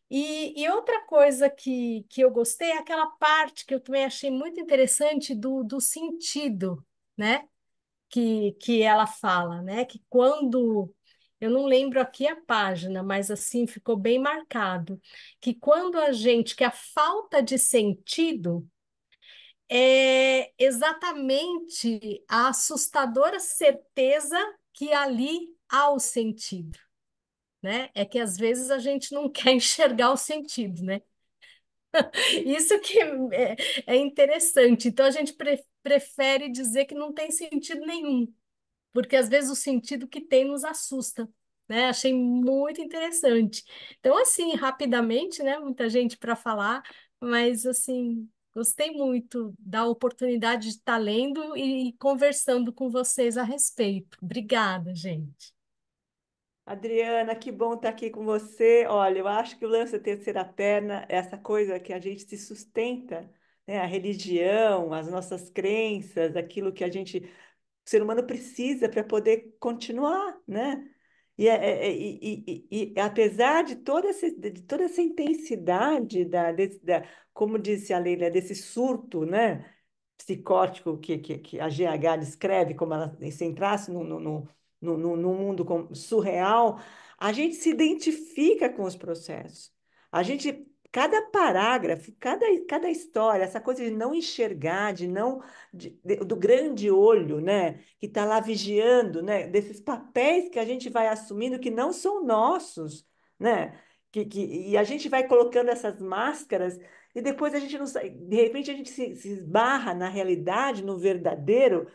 E outra coisa que eu gostei é aquela parte que eu também achei muito interessante do sentido, né? Que ela fala, né? Que quando eu não lembro aqui a página, mas assim ficou bem marcado, que quando que a falta de sentido é exatamente a assustadora certeza que ali há o sentido, né? É que às vezes a gente não quer enxergar o sentido, né? Isso que é interessante. Então a gente prefere dizer que não tem sentido nenhum, porque às vezes o sentido que tem nos assusta, né? Achei muito interessante. Então, assim, rapidamente, né? Muita gente para falar, mas assim, gostei muito da oportunidade de estar lendo e conversando com vocês a respeito. Obrigada, gente. Adriana, que bom estar aqui com você. Olha, eu acho que o lance da terceira perna, é essa coisa que a gente se sustenta, né? A religião, as nossas crenças, aquilo que o ser humano precisa para poder continuar, né? E apesar de toda essa intensidade como disse a Leila, desse surto, né? Psicótico que a GH descreve, como ela se entrasse num mundo surreal, a gente se identifica com os processos. Cada parágrafo, cada história, essa coisa de não enxergar, do grande olho, né, que está lá vigiando, né, desses papéis que a gente vai assumindo que não são nossos, né, e a gente vai colocando essas máscaras e depois a gente não sai, de repente a gente se esbarra na realidade, no verdadeiro,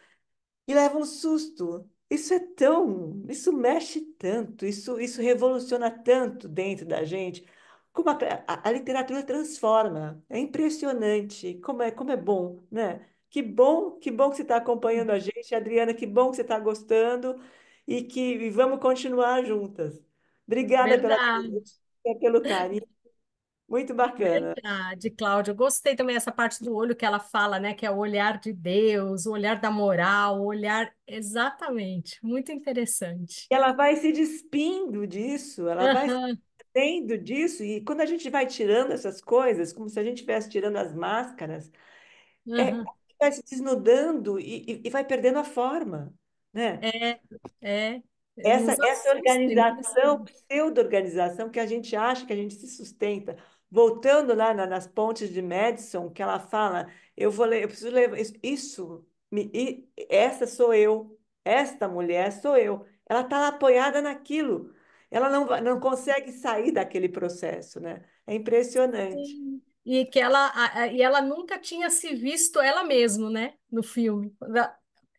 e leva um susto. Isso mexe tanto, isso revoluciona tanto dentro da gente, como a literatura transforma. É impressionante como é bom, né? Que bom que você está acompanhando a gente, Adriana, que bom que você está gostando e vamos continuar juntas. Obrigada Verdade, pelo carinho, muito bacana. verdade, Cláudia. Eu gostei também dessa parte do olho que ela fala, né? Que é o olhar de Deus, o olhar da moral, o olhar. Exatamente, muito interessante. Ela vai se despindo disso, ela vai se Aham, despendo disso, e quando a gente vai tirando essas coisas, como se a gente estivesse tirando as máscaras, aham. vai se desnudando e vai perdendo a forma, né? É, é, Essa, nos essa assusta, organização, impressionante. pseudo-organização que a gente acha que a gente se sustenta. Voltando lá nas pontes de Madison, que ela fala, eu vou ler, eu preciso ler essa sou eu, esta mulher sou eu. Ela está apoiada naquilo. Ela não consegue sair daquele processo, né? É impressionante. Sim. E ela nunca tinha se visto ela mesma, né, no filme.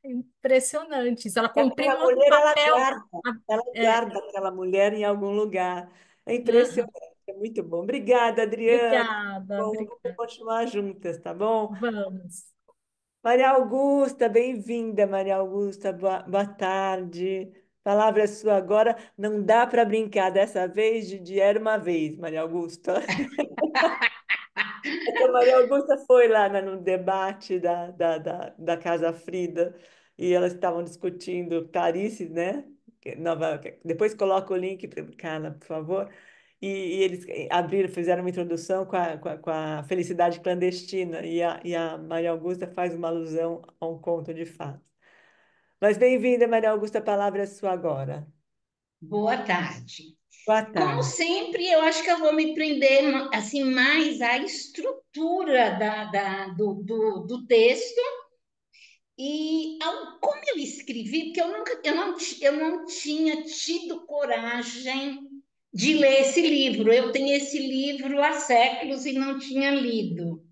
Impressionante isso. Ela E cumpriu aquela um outro mulher, papel. ela É, guarda aquela mulher em algum lugar. É aham. impressionante, é muito bom. Obrigada, Adriana. Obrigada, Bom, vamos obrigada. continuar juntas, tá bom? Vamos. Maria Augusta, bem-vinda, Maria Augusta, boa tarde. Palavra é sua agora. Não dá para brincar dessa vez de era uma vez, Maria Augusta. É que a Maria Augusta foi lá no debate da Casa Frida e elas estavam discutindo Clarice, né? Depois coloca o link para Carla, por favor. E eles abriram, fizeram uma introdução com a felicidade clandestina e a Maria Augusta faz uma alusão a um conto de fato. Mas bem-vinda, Maria Augusta, a palavra é sua agora. Boa tarde. Boa Como tarde. sempre, eu acho que eu vou me prender assim mais à estrutura do texto e como eu escrevi, porque eu não tinha tido coragem de ler esse livro. Eu tenho esse livro há séculos e não tinha lido.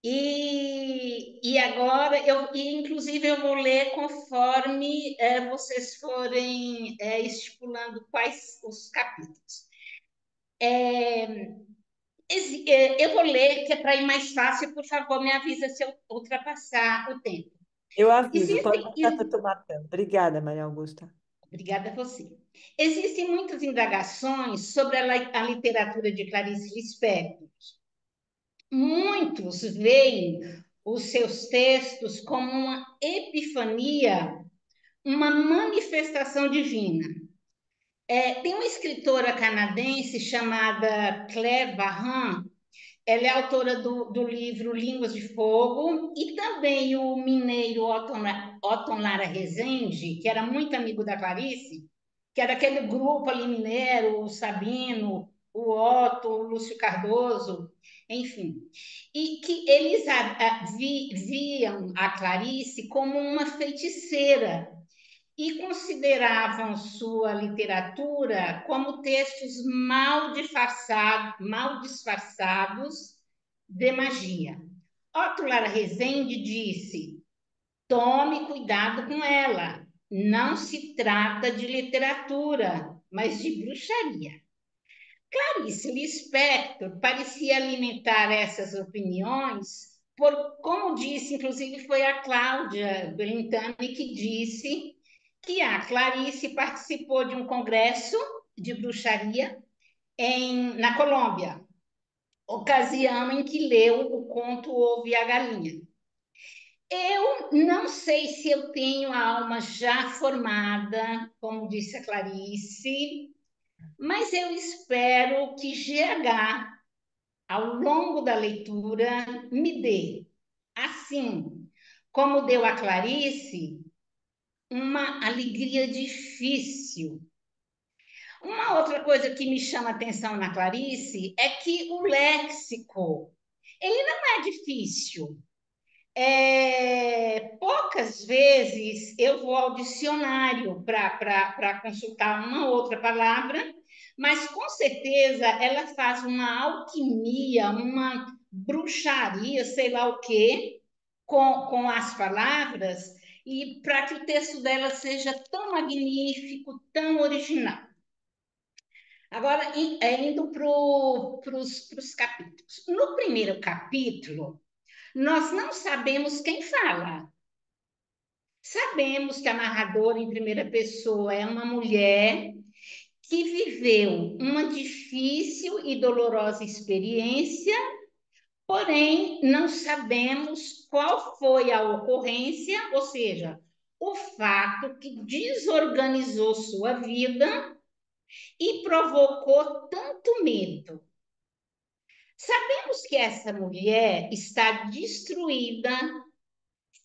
E agora, inclusive, eu vou ler conforme vocês forem estipulando quais os capítulos. Eu vou ler, que é para ir mais fácil, por favor, me avisa se eu ultrapassar o tempo. Eu aviso, pode Existem, deixar que eu estou matando. Obrigada, Maria Augusta. obrigada a você. Existem muitas indagações sobre a literatura de Clarice Lispector. Muitos veem os seus textos como uma epifania, uma manifestação divina. Tem uma escritora canadense chamada Claire Barran. Ela é autora do livro Línguas de Fogo, e também o mineiro Otton Lara Rezende, que era muito amigo da Clarice, que era aquele grupo ali mineiro, o Sabino, o Otto, o Lúcio Cardoso, enfim. E que eles viam a Clarice como uma feiticeira e consideravam sua literatura como textos mal disfarçados de magia. Otto Lara Rezende disse: tome cuidado com ela. Não se trata de literatura, mas de bruxaria. Clarice Lispector parecia alimentar essas opiniões, como disse, inclusive foi a Cláudia Belintani que disse que a Clarice participou de um congresso de bruxaria na Colômbia, ocasião em que leu o conto Ovo e a Galinha. Eu não sei se eu tenho a alma já formada, como disse a Clarice, mas eu espero que GH, ao longo da leitura, me dê, assim como deu a Clarice, uma alegria difícil. Uma outra coisa que me chama a atenção na Clarice é que o léxico, ele não é difícil. Poucas vezes eu vou ao dicionário para consultar uma outra palavra, mas com certeza ela faz uma alquimia, uma bruxaria, sei lá o quê, com as palavras, e para que o texto dela seja tão magnífico, tão original. Agora, indo para os capítulos. No primeiro capítulo, nós não sabemos quem fala. Sabemos que a narradora em primeira pessoa é uma mulher que viveu uma difícil e dolorosa experiência, porém não sabemos qual foi a ocorrência, ou seja, o fato que desorganizou sua vida e provocou tanto medo. Sabemos que essa mulher está destruída,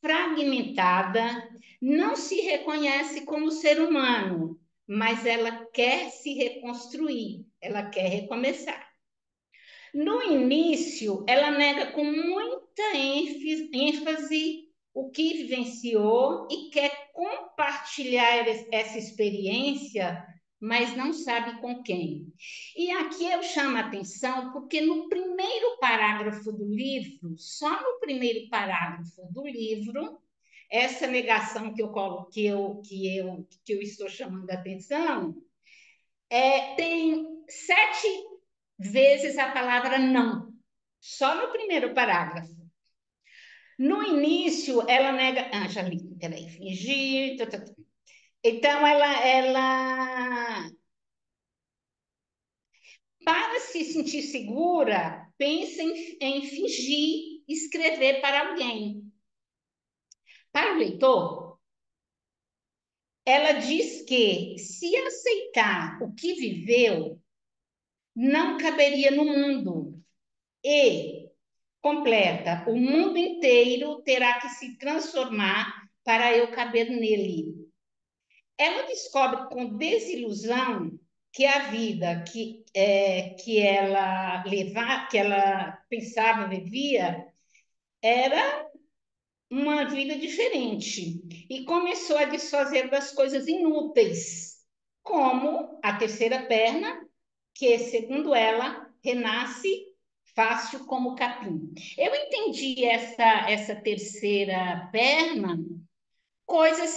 fragmentada, não se reconhece como ser humano, mas ela quer se reconstruir, ela quer recomeçar. No início, ela nega com muita ênfase o que vivenciou e quer compartilhar essa experiência, mas não sabe com quem. E aqui eu chamo a atenção porque no primeiro parágrafo do livro, só no primeiro parágrafo do livro, essa negação que eu colo, que eu estou chamando a atenção, tem 7 vezes a palavra não, só no primeiro parágrafo. No início, ela nega. Ah, já li, peraí, fingir. Então, para se sentir segura, pensa em fingir escrever para alguém. Para o leitor, ela diz que, se aceitar o que viveu, não caberia no mundo. E, completa, o mundo inteiro terá que se transformar para eu caber nele. Ela descobre com desilusão que a vida que ela pensava, vivia, era uma vida diferente e começou a desfazer das coisas inúteis, como a terceira perna, que, segundo ela, renasce fácil como capim. Eu entendi essa terceira perna, coisas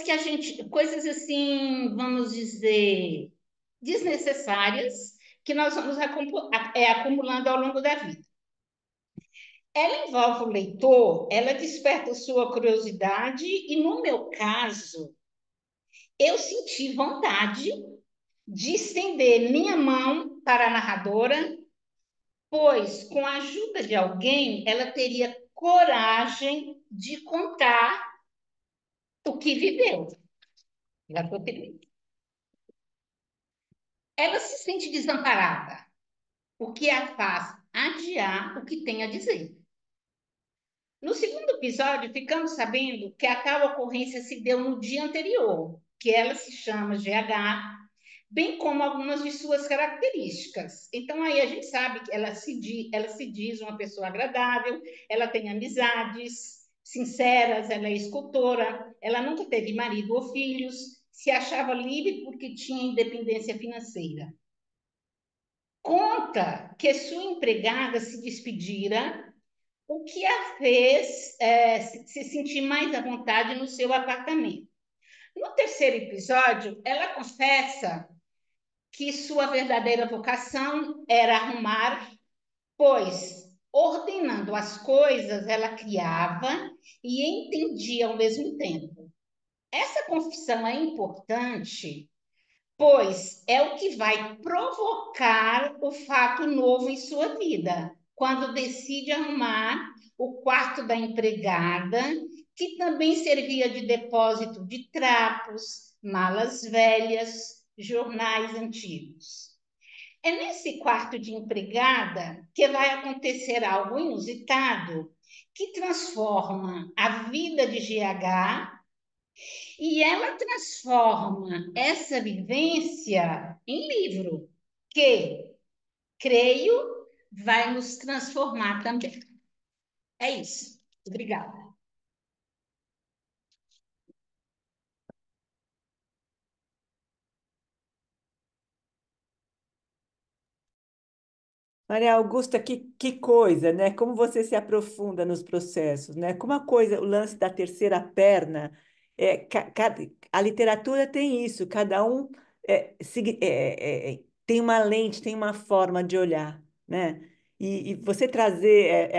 assim, vamos dizer, desnecessárias, que nós vamos acumulando ao longo da vida. Ela envolve o leitor, ela desperta sua curiosidade, e no meu caso, eu senti vontade de estender minha mão para a narradora, pois, com a ajuda de alguém, ela teria coragem de contar o que viveu. Já estou terminando. Ela se sente desamparada, o que a faz adiar o que tem a dizer. No segundo episódio, ficamos sabendo que a tal ocorrência se deu no dia anterior, que ela se chama GH, bem como algumas de suas características. Então, aí a gente sabe que ela se diz uma pessoa agradável, ela tem amizades sinceras, ela é escultora, ela nunca teve marido ou filhos, se achava livre porque tinha independência financeira. Conta que sua empregada se despedira, o que a fez se sentir mais à vontade no seu apartamento. No terceiro episódio, ela confessa que sua verdadeira vocação era arrumar, pois, ordenando as coisas, ela criava e entendia ao mesmo tempo. Essa confissão é importante, pois é o que vai provocar o fato novo em sua vida, quando decide arrumar o quarto da empregada, que também servia de depósito de trapos, malas velhas, jornais antigos. É nesse quarto de empregada que vai acontecer algo inusitado, que transforma a vida de GH, e ela transforma essa vivência em livro, que, creio, vai nos transformar também. É isso. Obrigada. Maria Augusta, que coisa, né? Como você se aprofunda nos processos, né? Como a coisa, o lance da terceira perna, a literatura tem isso, cada um tem uma lente, tem uma forma de olhar, né? E você trazer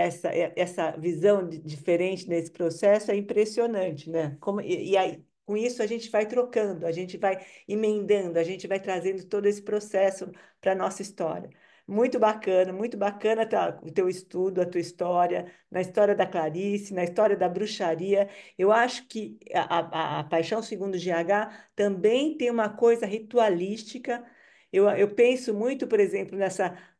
essa visão diferente nesse processo é impressionante, né? E aí, com isso a gente vai trocando, a gente vai emendando, a gente vai trazendo todo esse processo para a nossa história. Muito bacana o teu estudo, a tua história, na história da Clarice, na história da bruxaria. Eu acho que a Paixão Segundo GH também tem uma coisa ritualística. Eu penso muito, por exemplo,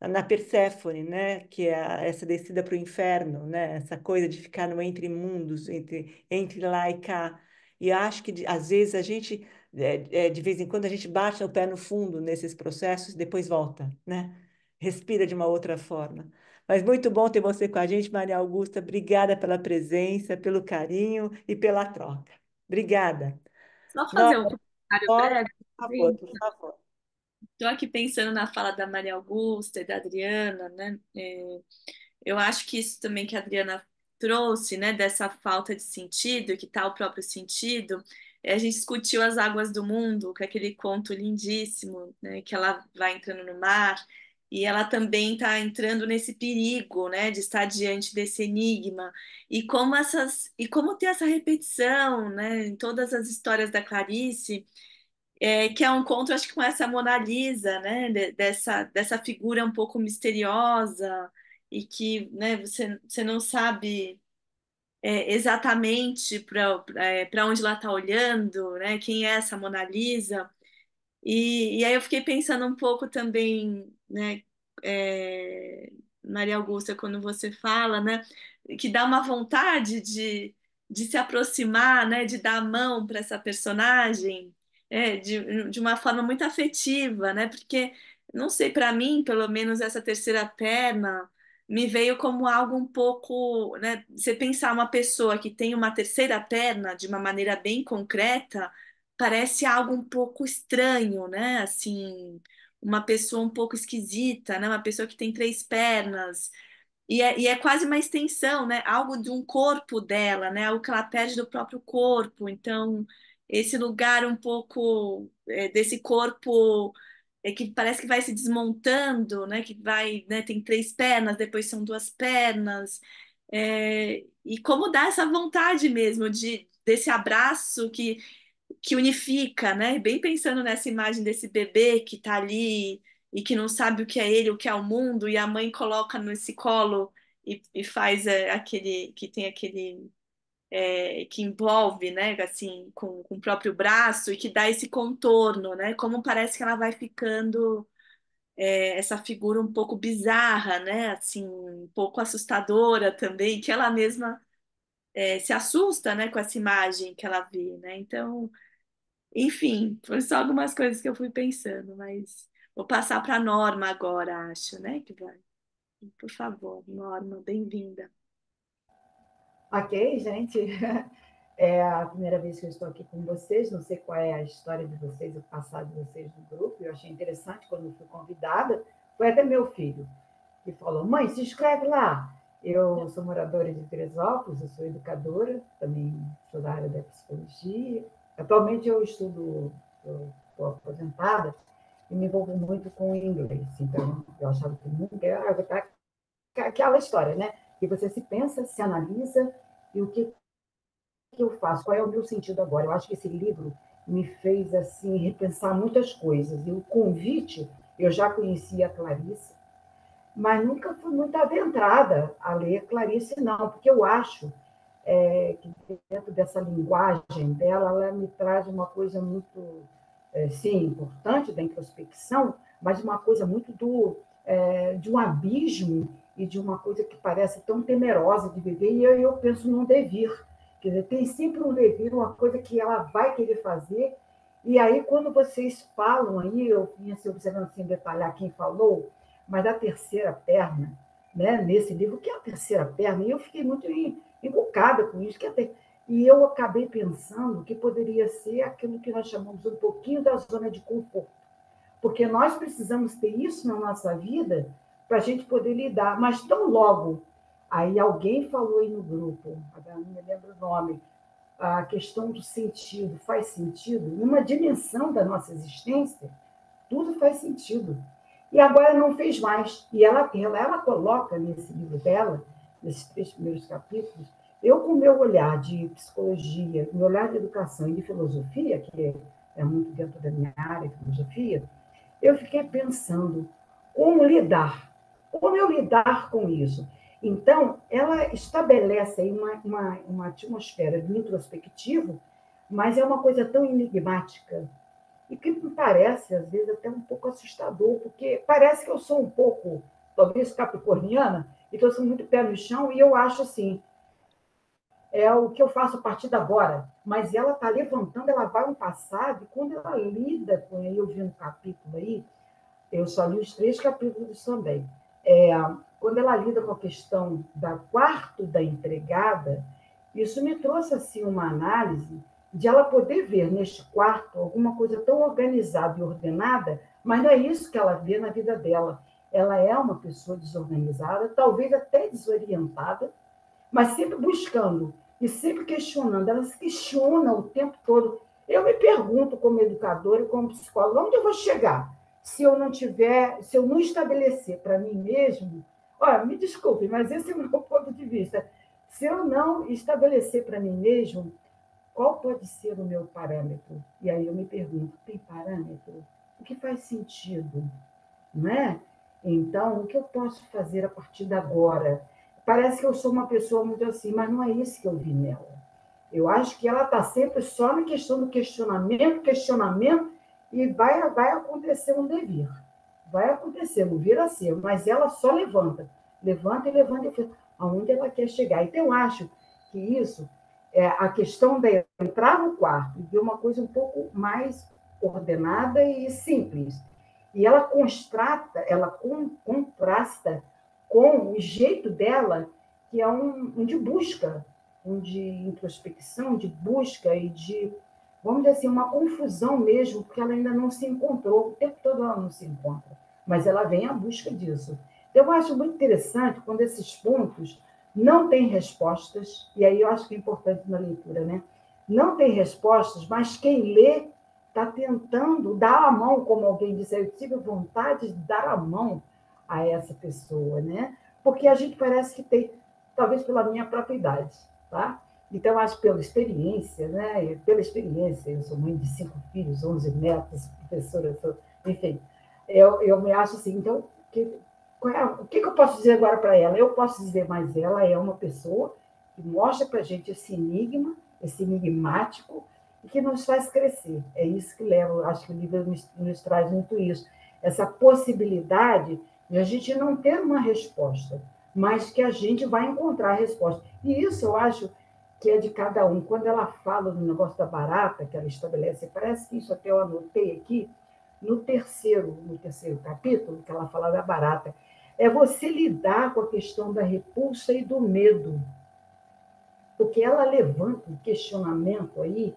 na Perséfone, né? Que é essa descida para o inferno, né? Essa coisa de ficar no entre mundos, entre lá e cá. E acho que, às vezes, de vez em quando, a gente bate o pé no fundo nesses processos e depois volta, né? Respira de uma outra forma. Mas muito bom ter você com a gente, Maria Augusta. Obrigada pela presença, pelo carinho e pela troca. Obrigada. Só fazer Nossa, um comentário Paula, breve. por favor, por favor. Estou aqui pensando na fala da Maria Augusta e da Adriana, né? Eu acho que isso também que a Adriana trouxe, né, dessa falta de sentido, que está o próprio sentido, a gente discutiu As Águas do Mundo, com aquele conto lindíssimo, né, que ela vai entrando no mar, e ela também está entrando nesse perigo, né, de estar diante desse enigma, e como ter essa repetição, né, em todas as histórias da Clarice, que é um encontro, acho que com essa Mona Lisa, né, dessa figura um pouco misteriosa, e que, né, você não sabe exatamente para onde ela está olhando, né? Quem é essa Mona Lisa? E aí eu fiquei pensando um pouco também, né? é, Maria Augusta, quando você fala, né? Que dá uma vontade de se aproximar, né? De dar a mão para essa personagem, de uma forma muito afetiva, né? Porque, não sei, para mim, pelo menos essa terceira perna me veio como algo um pouco, né? Você pensar uma pessoa que tem uma terceira perna de uma maneira bem concreta, parece algo um pouco estranho, né? Assim, uma pessoa um pouco esquisita, né? Uma pessoa que tem três pernas. E é quase uma extensão, né? Algo de um corpo dela, né? Algo que ela perde do próprio corpo. Então, esse lugar um pouco desse corpo que parece que vai se desmontando, né? Que vai, né? Tem três pernas, depois são duas pernas. E como dá essa vontade mesmo desse abraço que unifica, né? Bem pensando nessa imagem desse bebê que está ali e que não sabe o que é ele, o que é o mundo, e a mãe coloca nesse colo e faz aquele que tem aquele que envolve, né? Assim, com o próprio braço e que dá esse contorno, né? Como parece que ela vai ficando essa figura um pouco bizarra, né? Assim, um pouco assustadora também, que ela mesma se assusta, né? Com essa imagem que ela vê, né? Então enfim, foram só algumas coisas que eu fui pensando, mas vou passar para a Norma agora, acho, né? Que vai. Por favor, Norma, bem-vinda. Ok, gente. É a primeira vez que eu estou aqui com vocês. Não sei qual é a história de vocês, o passado de vocês no grupo. Eu achei interessante quando eu fui convidada. Foi até meu filho que falou: Mãe, se inscreve lá. Eu sou moradora de Teresópolis, eu sou educadora, também sou da área da psicologia. Atualmente eu estudo, estou aposentada e me envolvo muito com o inglês. Então, eu achava que nunca era aquela história, né? Que você se pensa, se analisa e o que eu faço, qual é o meu sentido agora. Eu acho que esse livro me fez assim repensar muitas coisas. E o convite, eu já conhecia a Clarice, mas nunca fui muito adentrada a ler Clarice, não, porque eu acho que dentro dessa linguagem dela, ela me traz uma coisa muito, sim, importante da introspecção, mas uma coisa muito de um abismo e de uma coisa que parece tão temerosa de viver, e eu penso num devir. Quer dizer, tem sempre um devir, uma coisa que ela vai querer fazer, e aí, quando vocês falam aí, eu vinha se observando sem detalhar quem falou, mas da terceira perna, né, nesse livro, que é a terceira perna, e eu fiquei muito invocada com isso, e eu acabei pensando que poderia ser aquilo que nós chamamos um pouquinho da zona de conforto, porque nós precisamos ter isso na nossa vida para a gente poder lidar, mas tão logo, aí alguém falou aí no grupo, agora não me lembro o nome, a questão do sentido, faz sentido? Numa dimensão da nossa existência, tudo faz sentido. E agora não fez mais. E ela coloca nesse livro dela, nesses 3 primeiros capítulos, eu com o meu olhar de psicologia, meu olhar de educação e de filosofia, que é muito dentro da minha área, filosofia, eu fiquei pensando como eu lidar com isso. Então, ela estabelece aí uma atmosfera de introspectivo, mas é uma coisa tão enigmática e que me parece, às vezes, até um pouco assustador, porque parece que eu sou um pouco, talvez, capricorniana, e que eu sou muito pé no chão, e eu acho assim, é o que eu faço a partir de agora, mas ela está levantando, ela vai um passado, e quando ela lida com, aí eu vi um capítulo aí, eu só li os 3 capítulos também, quando ela lida com a questão da quarto da empregada, isso me trouxe assim uma análise de ela poder ver neste quarto alguma coisa tão organizada e ordenada, mas não é isso que ela vê na vida dela. Ela é uma pessoa desorganizada, talvez até desorientada, mas sempre buscando e sempre questionando. Ela se questiona o tempo todo. Eu me pergunto, como educadora e como psicóloga, onde eu vou chegar se eu não tiver, se eu não estabelecer para mim mesmo. Olha, me desculpe, mas esse é o meu ponto de vista. Se eu não estabelecer para mim mesmo qual pode ser o meu parâmetro? E aí eu me pergunto, tem parâmetro? O que faz sentido? Não é? Então, o que eu posso fazer a partir de agora? Parece que eu sou uma pessoa muito assim, mas não é isso que eu vi nela. Eu acho que ela está sempre só na questão do questionamento, questionamento, e vai acontecer um devir. Vai acontecer, não vira ser, mas ela só levanta. Levanta e levanta e fala aonde ela quer chegar. Então, eu acho que isso é a questão de entrar no quarto e ver uma coisa um pouco mais ordenada e simples. E ela contrasta com o jeito dela, que é um de busca, um de introspecção, de busca e de, vamos dizer assim, uma confusão mesmo, porque ela ainda não se encontrou, o tempo todo ela não se encontra, mas ela vem à busca disso. Então, eu acho muito interessante quando esses pontos não têm respostas, e aí eu acho que é importante na leitura, né? Não tem respostas, mas quem lê está tentando dar a mão, como alguém disse, eu tive vontade de dar a mão a essa pessoa, né? Porque a gente parece que tem, talvez pela minha própria idade, tá? Então, acho pela experiência, né? Pela experiência, eu sou mãe de 5 filhos, 11 netos, professora, enfim, eu me acho assim, então, o que eu posso dizer agora para ela? Eu posso dizer, mas ela é uma pessoa que mostra para a gente esse enigma, esse enigmático, e que nos faz crescer. É isso que leva, acho que o livro nos traz muito isso, essa possibilidade de a gente não ter uma resposta, mas que a gente vai encontrar a resposta. E isso eu acho que é de cada um. Quando ela fala do negócio da barata, que ela estabelece, parece que isso até eu anotei aqui, no terceiro capítulo, que ela fala da barata, é você lidar com a questão da repulsa e do medo, porque ela levanta um questionamento aí,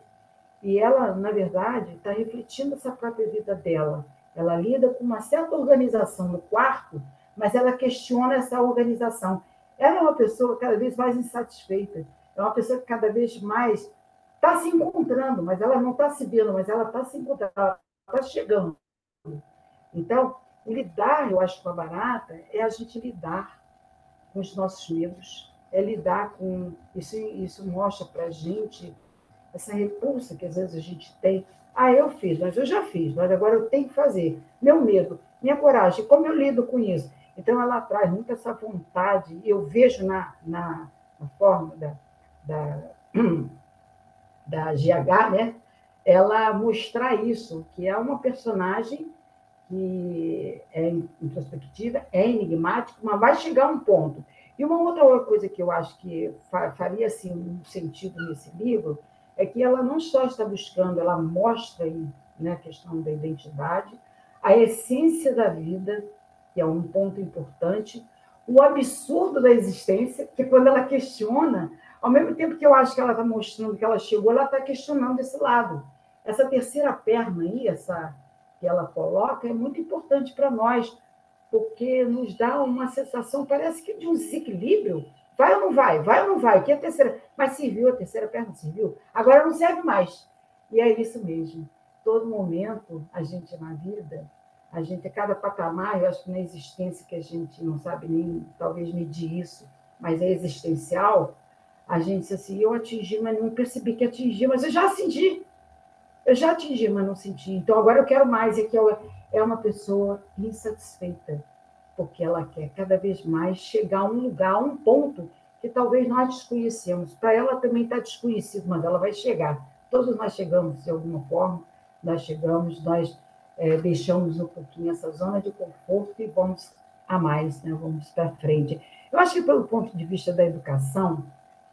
e ela, na verdade, está refletindo essa própria vida dela. Ela lida com uma certa organização no quarto, mas ela questiona essa organização. Ela é uma pessoa cada vez mais insatisfeita, é uma pessoa que cada vez mais está se encontrando, mas ela não está se vendo, mas ela está se encontrando, ela está chegando. Então, lidar, eu acho, com a barata é a gente lidar com os nossos medos, é lidar com... Isso mostra para a gente essa repulsa que às vezes a gente tem. Ah, eu fiz, mas eu já fiz, mas agora eu tenho que fazer. Meu medo, minha coragem, como eu lido com isso? Então, ela traz muito essa vontade, e eu vejo na forma da, da GH, né? Ela mostrar isso, que é uma personagem que é introspectiva, é enigmática, mas vai chegar a um ponto. E uma outra coisa que eu acho que faria assim, um sentido nesse livro é que ela não só está buscando, ela mostra aí, né, a questão da identidade, a essência da vida, que é um ponto importante, o absurdo da existência, que quando ela questiona, ao mesmo tempo que eu acho que ela está mostrando que ela chegou, ela está questionando esse lado. Essa terceira perna aí, essa que ela coloca, é muito importante para nós, porque nos dá uma sensação, parece que de um desequilíbrio. Vai ou não vai? Vai ou não vai? Que a terceira... Mas serviu, a terceira perna serviu. Agora não serve mais. E é isso mesmo. Todo momento, a gente na vida, a gente, a cada patamar, eu acho que na existência que a gente não sabe nem, talvez, medir isso, mas é existencial, a gente diz assim, eu atingi, mas não percebi que atingi, mas eu já atingi. Eu já atingi, mas não senti. Então, agora eu quero mais. E aqui é uma pessoa insatisfeita, porque ela quer cada vez mais chegar a um lugar, a um ponto que talvez nós desconhecemos. Para ela também está desconhecido, mas ela vai chegar. Todos nós chegamos de alguma forma, nós chegamos, nós deixamos um pouquinho essa zona de conforto e vamos a mais, né? Vamos para frente. Eu acho que, pelo ponto de vista da educação,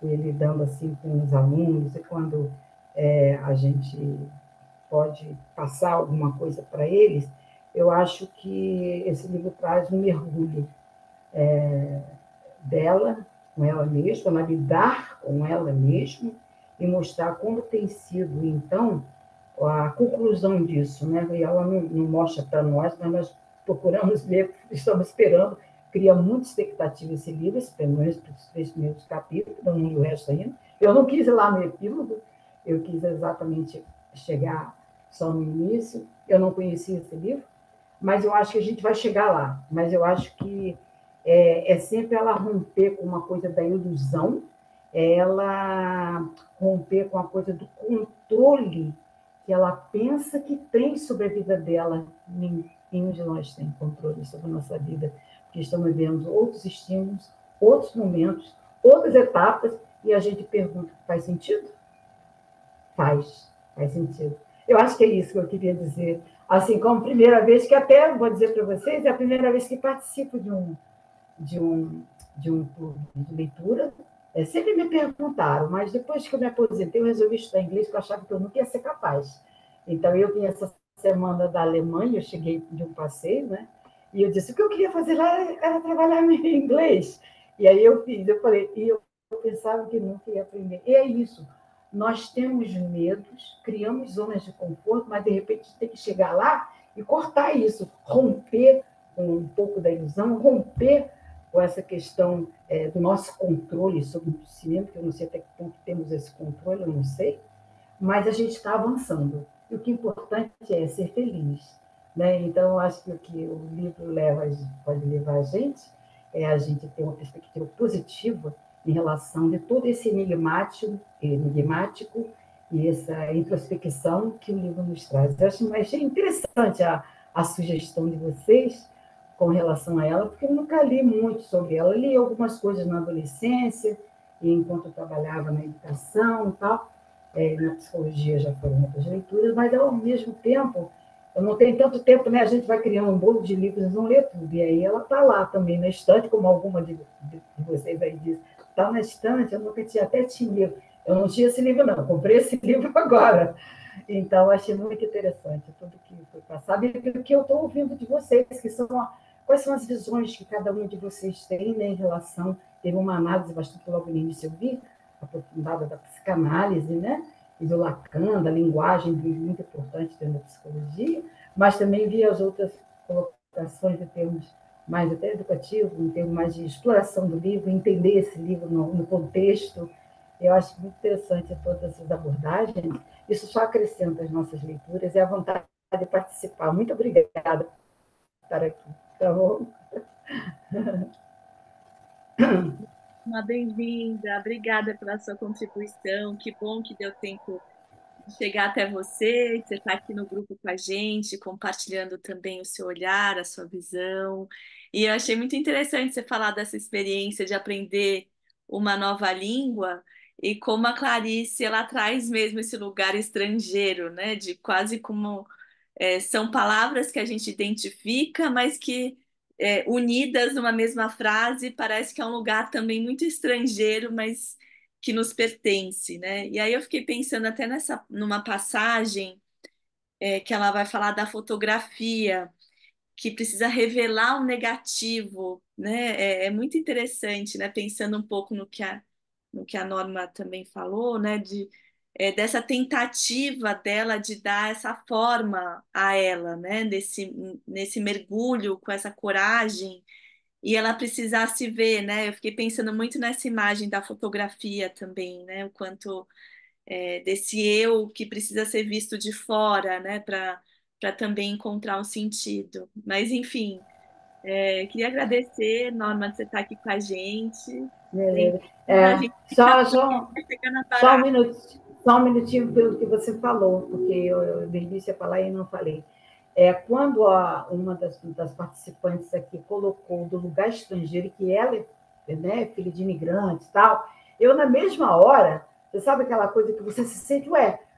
ele dando assim com os alunos, e quando a gente pode passar alguma coisa para eles, eu acho que esse livro traz um mergulho dela, com ela mesma, ela lidar com ela mesma e mostrar como tem sido, então, a conclusão disso, né? E ela não mostra para nós, mas nós procuramos ver, estamos esperando cria muita expectativa esse livro, pelo menos para os 3 primeiros capítulos, não li o resto ainda. Eu não quis ir lá no epílogo, eu quis exatamente chegar só no início. Eu não conhecia esse livro, mas eu acho que a gente vai chegar lá. Mas eu acho que é sempre ela romper com uma coisa da ilusão, ela romper com a coisa do controle que ela pensa que tem sobre a vida dela. Nenhum de nós tem controle sobre a nossa vida, porque estamos vivendo outros estímulos, outros momentos, outras etapas, e a gente pergunta, faz sentido? Faz sentido. Eu acho que é isso que eu queria dizer. Assim como primeira vez, que até vou dizer para vocês, é a primeira vez que participo de um, de um clube de leitura. Sempre me perguntaram, mas depois que eu me aposentei, eu resolvi estudar inglês, porque eu achava que eu nunca ia ser capaz. Então, eu vim essa semana da Alemanha, eu cheguei de um passeio, né? E eu disse, o que eu queria fazer lá era trabalhar em inglês. E aí eu fiz, eu falei, e eu pensava que nunca ia aprender. E é isso, nós temos medos, criamos zonas de conforto, mas de repente tem que chegar lá e cortar isso, romper com um pouco da ilusão, romper com essa questão do nosso controle sobre o cinema, que eu não sei até que ponto temos esse controle, eu não sei, mas a gente está avançando. E o que é importante é ser feliz. Né? Então, eu acho que o que o livro pode levar a gente é a gente ter uma perspectiva positiva em relação de todo esse enigmático e essa introspecção que o livro nos traz. Eu achei interessante a sugestão de vocês com relação a ela, porque eu nunca li muito sobre ela. Eu li algumas coisas na adolescência, e enquanto eu trabalhava na educação e tal, na psicologia já foram outras leituras, mas, ao mesmo tempo, eu não tenho tanto tempo, né? A gente vai criando um bolo de livros e não lê tudo. E aí ela está lá também na estante, como alguma de vocês aí disse. Está na estante, eu nunca tinha, até tinha livro. Eu não tinha esse livro, não. Eu comprei esse livro agora. Então, achei muito interessante tudo que foi passado. E o que eu estou ouvindo de vocês, quais são as visões que cada um de vocês tem, né, em relação... Teve uma análise bastante, logo no início eu vi, aprofundada da psicanálise, né? E do Lacan, da linguagem, muito importante dentro da psicologia, mas também vi as outras colocações em termos mais até educativos, em termos mais de exploração do livro, entender esse livro no contexto. Eu acho muito interessante todas essas abordagens. Isso só acrescenta as nossas leituras e a vontade de participar. Muito obrigada por estar aqui. Tá bom? Uma bem-vinda, obrigada pela sua contribuição. Que bom que deu tempo de chegar até você, você está aqui no grupo com a gente, compartilhando também o seu olhar, a sua visão. E eu achei muito interessante você falar dessa experiência de aprender uma nova língua e como a Clarice ela traz mesmo esse lugar estrangeiro, né? De quase como são palavras que a gente identifica, mas que unidas numa mesma frase parece que é um lugar também muito estrangeiro, mas que nos pertence, né? E aí eu fiquei pensando até numa passagem que ela vai falar da fotografia, que precisa revelar o negativo, né? É muito interessante, né? Pensando um pouco no que a Norma também falou, né? Dessa tentativa dela de dar essa forma a ela, né? Nesse mergulho com essa coragem e ela precisar se ver, né? Eu fiquei pensando muito nessa imagem da fotografia também, né? O quanto desse eu que precisa ser visto de fora, né? Para também encontrar um sentido. Mas, enfim, queria agradecer, Norma, de você estar aqui com a gente. Beleza. A gente fica chegando a Só parar. só um minutinho pelo que você falou, porque eu no início ia falar e não falei. Quando uma das participantes aqui colocou do lugar estrangeiro, que ela é, né, filha de imigrantes e tal, eu, na mesma hora, você sabe aquela coisa que você se sente,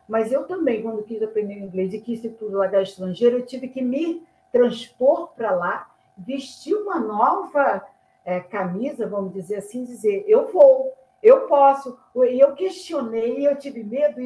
mas eu também, quando quis aprender inglês e quis ir para o lugar estrangeiro, eu tive que me transpor para lá, vestir uma nova camisa, vamos dizer assim, dizer, eu vou, eu posso. E eu questionei, eu tive medo,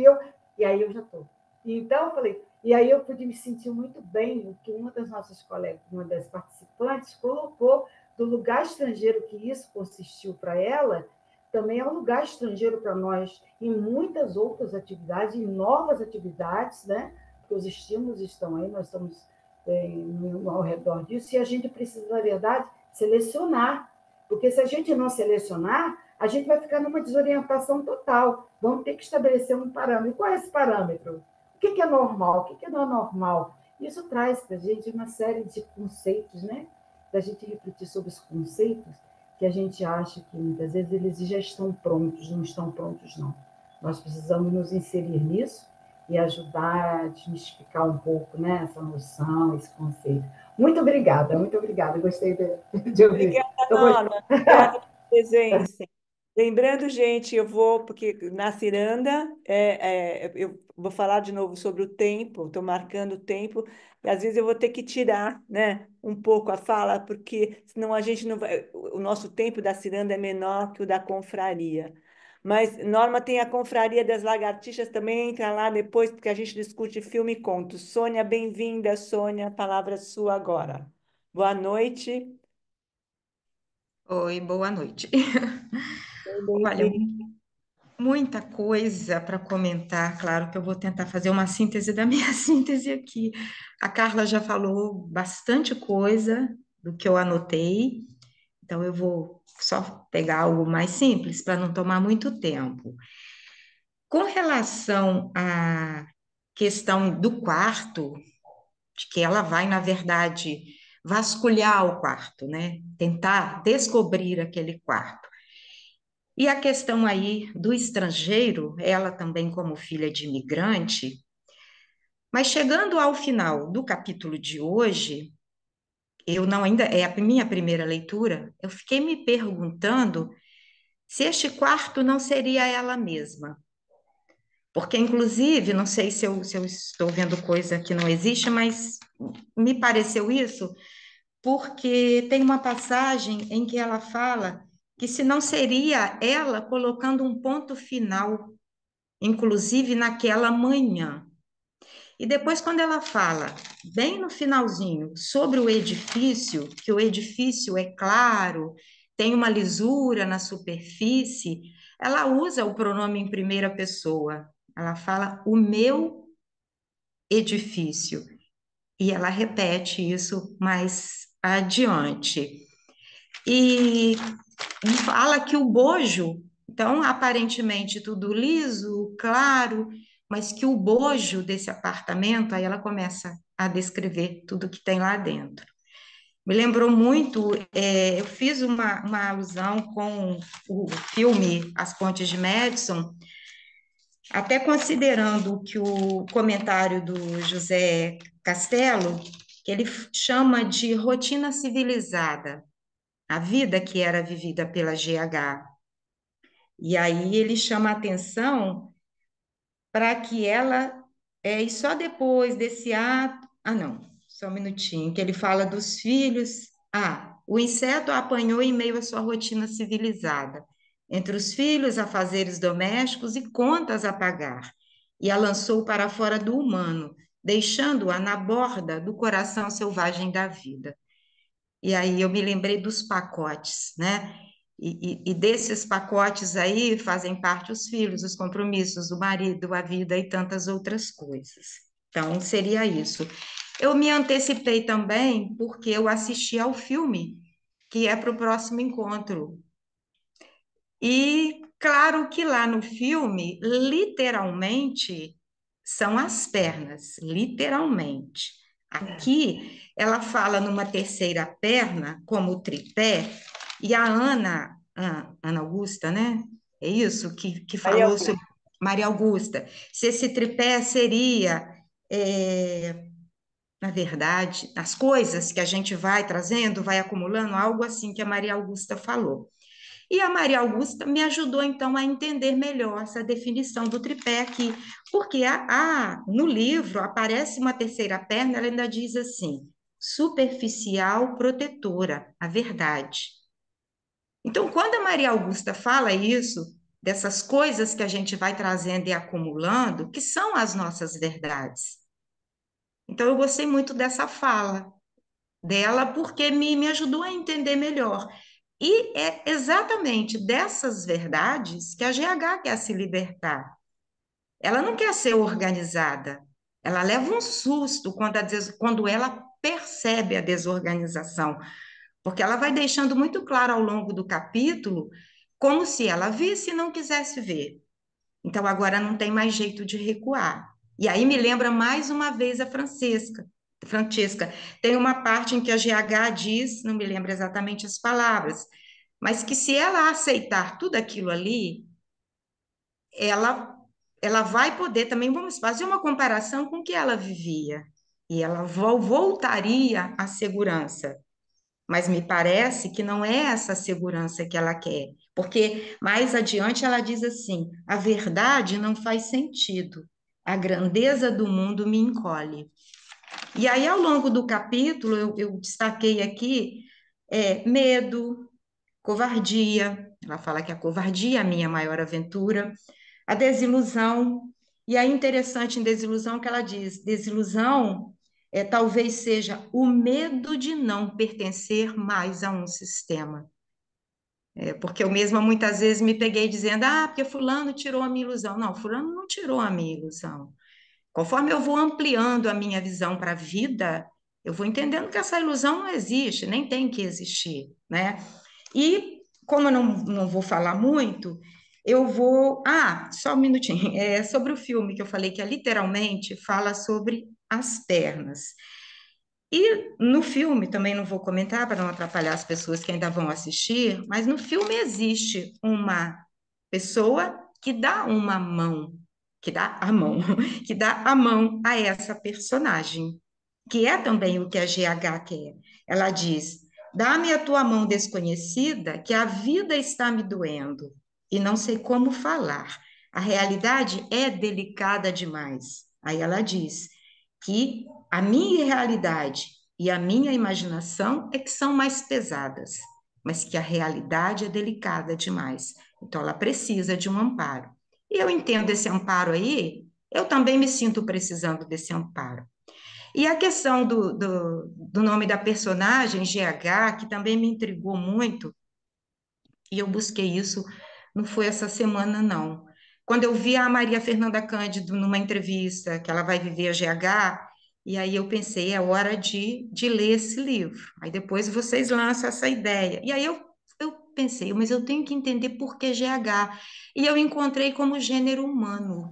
e aí eu já estou. Então, eu falei, e aí eu pude me sentir muito bem, o que uma das nossas colegas, uma das participantes, colocou do lugar estrangeiro que isso consistiu para ela, também é um lugar estrangeiro para nós em muitas outras atividades, em novas atividades, né? Porque os estímulos estão aí, nós estamos ao redor disso, e a gente precisa, na verdade, selecionar. Porque se a gente não selecionar, a gente vai ficar numa desorientação total. Vamos ter que estabelecer um parâmetro. E qual é esse parâmetro? O que é normal? O que não é normal? Isso traz para a gente uma série de conceitos, né? Da gente refletir sobre os conceitos que a gente acha que muitas vezes eles já estão prontos, não estão prontos, não. Nós precisamos nos inserir nisso e ajudar a desmistificar um pouco, né, essa noção, esse conceito. Muito obrigada, muito obrigada. Gostei de ouvir. Obrigada, Norma. Obrigada pela presença. Lembrando, gente, eu vou, porque na ciranda, eu vou falar de novo sobre o tempo, estou marcando o tempo, e às vezes eu vou ter que tirar, né, um pouco a fala, porque senão a gente não vai. O nosso tempo da ciranda é menor que o da confraria. Mas, Norma, tem a Confraria das Lagartixas também, entra lá depois, porque a gente discute filme e contos. Sônia, bem-vinda, Sônia, a palavra é sua agora. Boa noite. Oi, boa noite. Olha, Bem-vinda. muita coisa para comentar. Claro que eu vou tentar fazer uma síntese da minha síntese aqui. A Carla já falou bastante coisa do que eu anotei, então eu vou só pegar algo mais simples para não tomar muito tempo. Com relação à questão do quarto, de que ela vai, na verdade, vasculhar o quarto, né? Tentar descobrir aquele quarto. E a questão aí do estrangeiro, ela também como filha de imigrante, mas chegando ao final do capítulo de hoje, eu não ainda é a minha primeira leitura, eu fiquei me perguntando se este quarto não seria ela mesma. Porque, inclusive, não sei se eu estou vendo coisa que não existe, mas me pareceu isso, porque tem uma passagem em que ela fala que se não seria ela colocando um ponto final, inclusive naquela manhã. E depois, quando ela fala, bem no finalzinho, sobre o edifício, que o edifício é claro, tem uma lisura na superfície, ela usa o pronome em primeira pessoa. Ela fala o meu edifício. E ela repete isso mais adiante. E fala que o bojo, então, aparentemente tudo liso, claro, mas que o bojo desse apartamento, aí ela começa a descrever tudo que tem lá dentro. Me lembrou muito, eu fiz uma alusão com o filme As Pontes de Madison, até considerando que o comentário do José Castelo, que ele chama de rotina civilizada, a vida que era vivida pela GH. E aí ele chama a atenção para que ela, e só depois desse ato, não, só um minutinho, que ele fala dos filhos, o inseto a apanhou em meio à sua rotina civilizada, entre os filhos, afazeres domésticos e contas a pagar, e a lançou para fora do humano, deixando-a na borda do coração selvagem da vida. E aí eu me lembrei dos pacotes, né? E desses pacotes aí fazem parte os filhos, os compromissos, o marido, a vida e tantas outras coisas. Então, seria isso. Eu me antecipei também porque eu assisti ao filme, que é para o próximo encontro. E claro que lá no filme, literalmente, são as pernas, literalmente. Aqui, ela fala numa terceira perna, como o tripé, e a Ana Augusta, né? É isso que Maria falou sobre Augusta. Maria Augusta. Se esse tripé seria, na verdade, as coisas que a gente vai trazendo, vai acumulando, algo assim que a Maria Augusta falou. E a Maria Augusta me ajudou, então, a entender melhor essa definição do tripé aqui, porque no livro aparece uma terceira perna, ela ainda diz assim, superficial protetora, a verdade. Então, quando a Maria Augusta fala isso, dessas coisas que a gente vai trazendo e acumulando, que são as nossas verdades. Então, eu gostei muito dessa fala dela, porque me ajudou a entender melhor. E é exatamente dessas verdades que a GH quer se libertar. Ela não quer ser organizada. Ela leva um susto quando ela percebe a desorganização, porque ela vai deixando muito claro ao longo do capítulo como se ela visse e não quisesse ver. Então agora não tem mais jeito de recuar. E aí me lembra mais uma vez a Francesca. Tem uma parte em que a GH diz, não me lembro exatamente as palavras, mas que se ela aceitar tudo aquilo ali, ela, ela vai poder também, vamos fazer uma comparação com o que ela vivia, e ela voltaria à segurança. Mas me parece que não é essa segurança que ela quer, porque mais adiante ela diz assim: a verdade não faz sentido, a grandeza do mundo me encolhe. E aí, ao longo do capítulo, eu destaquei aqui medo, covardia. Ela fala que a covardia é a minha maior aventura, a desilusão. E aí, interessante em desilusão que ela diz: desilusão talvez seja o medo de não pertencer mais a um sistema. Porque eu mesma muitas vezes me peguei dizendo: ah, porque fulano tirou a minha ilusão. Não, fulano não tirou a minha ilusão. Conforme eu vou ampliando a minha visão para a vida, eu vou entendendo que essa ilusão não existe, nem tem que existir, né? E como eu não vou falar muito, eu vou. Ah, só um minutinho. É sobre o filme que eu falei, que é literalmente fala sobre as pernas. E no filme, também não vou comentar para não atrapalhar as pessoas que ainda vão assistir, mas no filme existe uma pessoa que dá uma mão, que dá a mão, que dá a mão a essa personagem, que é também o que a GH quer. Ela diz: dá-me a tua mão desconhecida, que a vida está me doendo e não sei como falar. A realidade é delicada demais. Aí ela diz que a minha realidade e a minha imaginação é que são mais pesadas, mas que a realidade é delicada demais. Então ela precisa de um amparo. E eu entendo esse amparo aí, eu também me sinto precisando desse amparo. E a questão do nome da personagem, GH, que também me intrigou muito, e eu busquei isso, não foi essa semana, não. Quando eu vi a Maria Fernanda Cândido numa entrevista, que ela vai viver a GH, e aí eu pensei, é hora de ler esse livro. Aí depois vocês lançam essa ideia. E aí eu pensei, mas eu tenho que entender por que GH. E eu encontrei como gênero humano,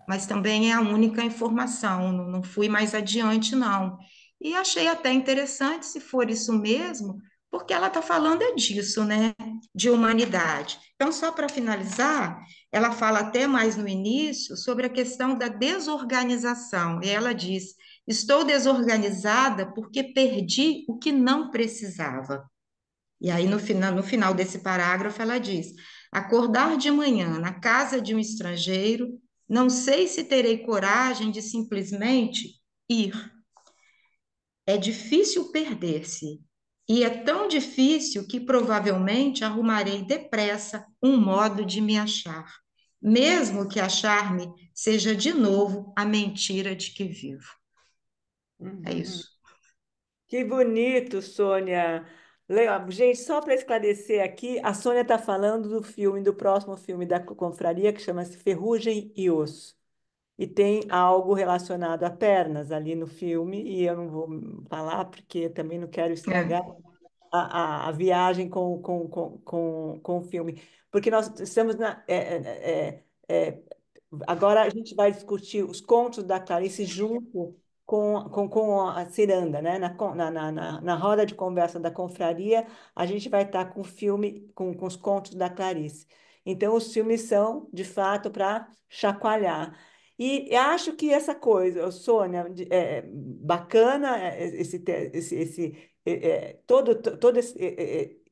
mas também é a única informação, não fui mais adiante, não. E achei até interessante, se for isso mesmo, porque ela está falando é disso, né? De humanidade. Então, só para finalizar, ela fala até mais no início sobre a questão da desorganização. E ela diz: estou desorganizada porque perdi o que não precisava. E aí, no final desse parágrafo, ela diz: acordar de manhã na casa de um estrangeiro, não sei se terei coragem de simplesmente ir. É difícil perder-se. E é tão difícil que provavelmente arrumarei depressa um modo de me achar, mesmo que achar-me seja de novo a mentira de que vivo. É Uhum. isso. Que bonito, Sônia. Gente, só para esclarecer aqui, a Sônia está falando do filme, do próximo filme da Confraria, que chama-se Ferrugem e Osso. E tem algo relacionado a pernas ali no filme, e eu não vou falar porque também não quero estragar É, a viagem com o filme. Porque nós estamos agora a gente vai discutir os contos da Clarice junto com a ciranda, né? Na roda de conversa da confraria, a gente vai estar com o filme, com os contos da Clarice. Então, os filmes são, de fato, para chacoalhar. E eu acho que essa coisa, Sônia, bacana,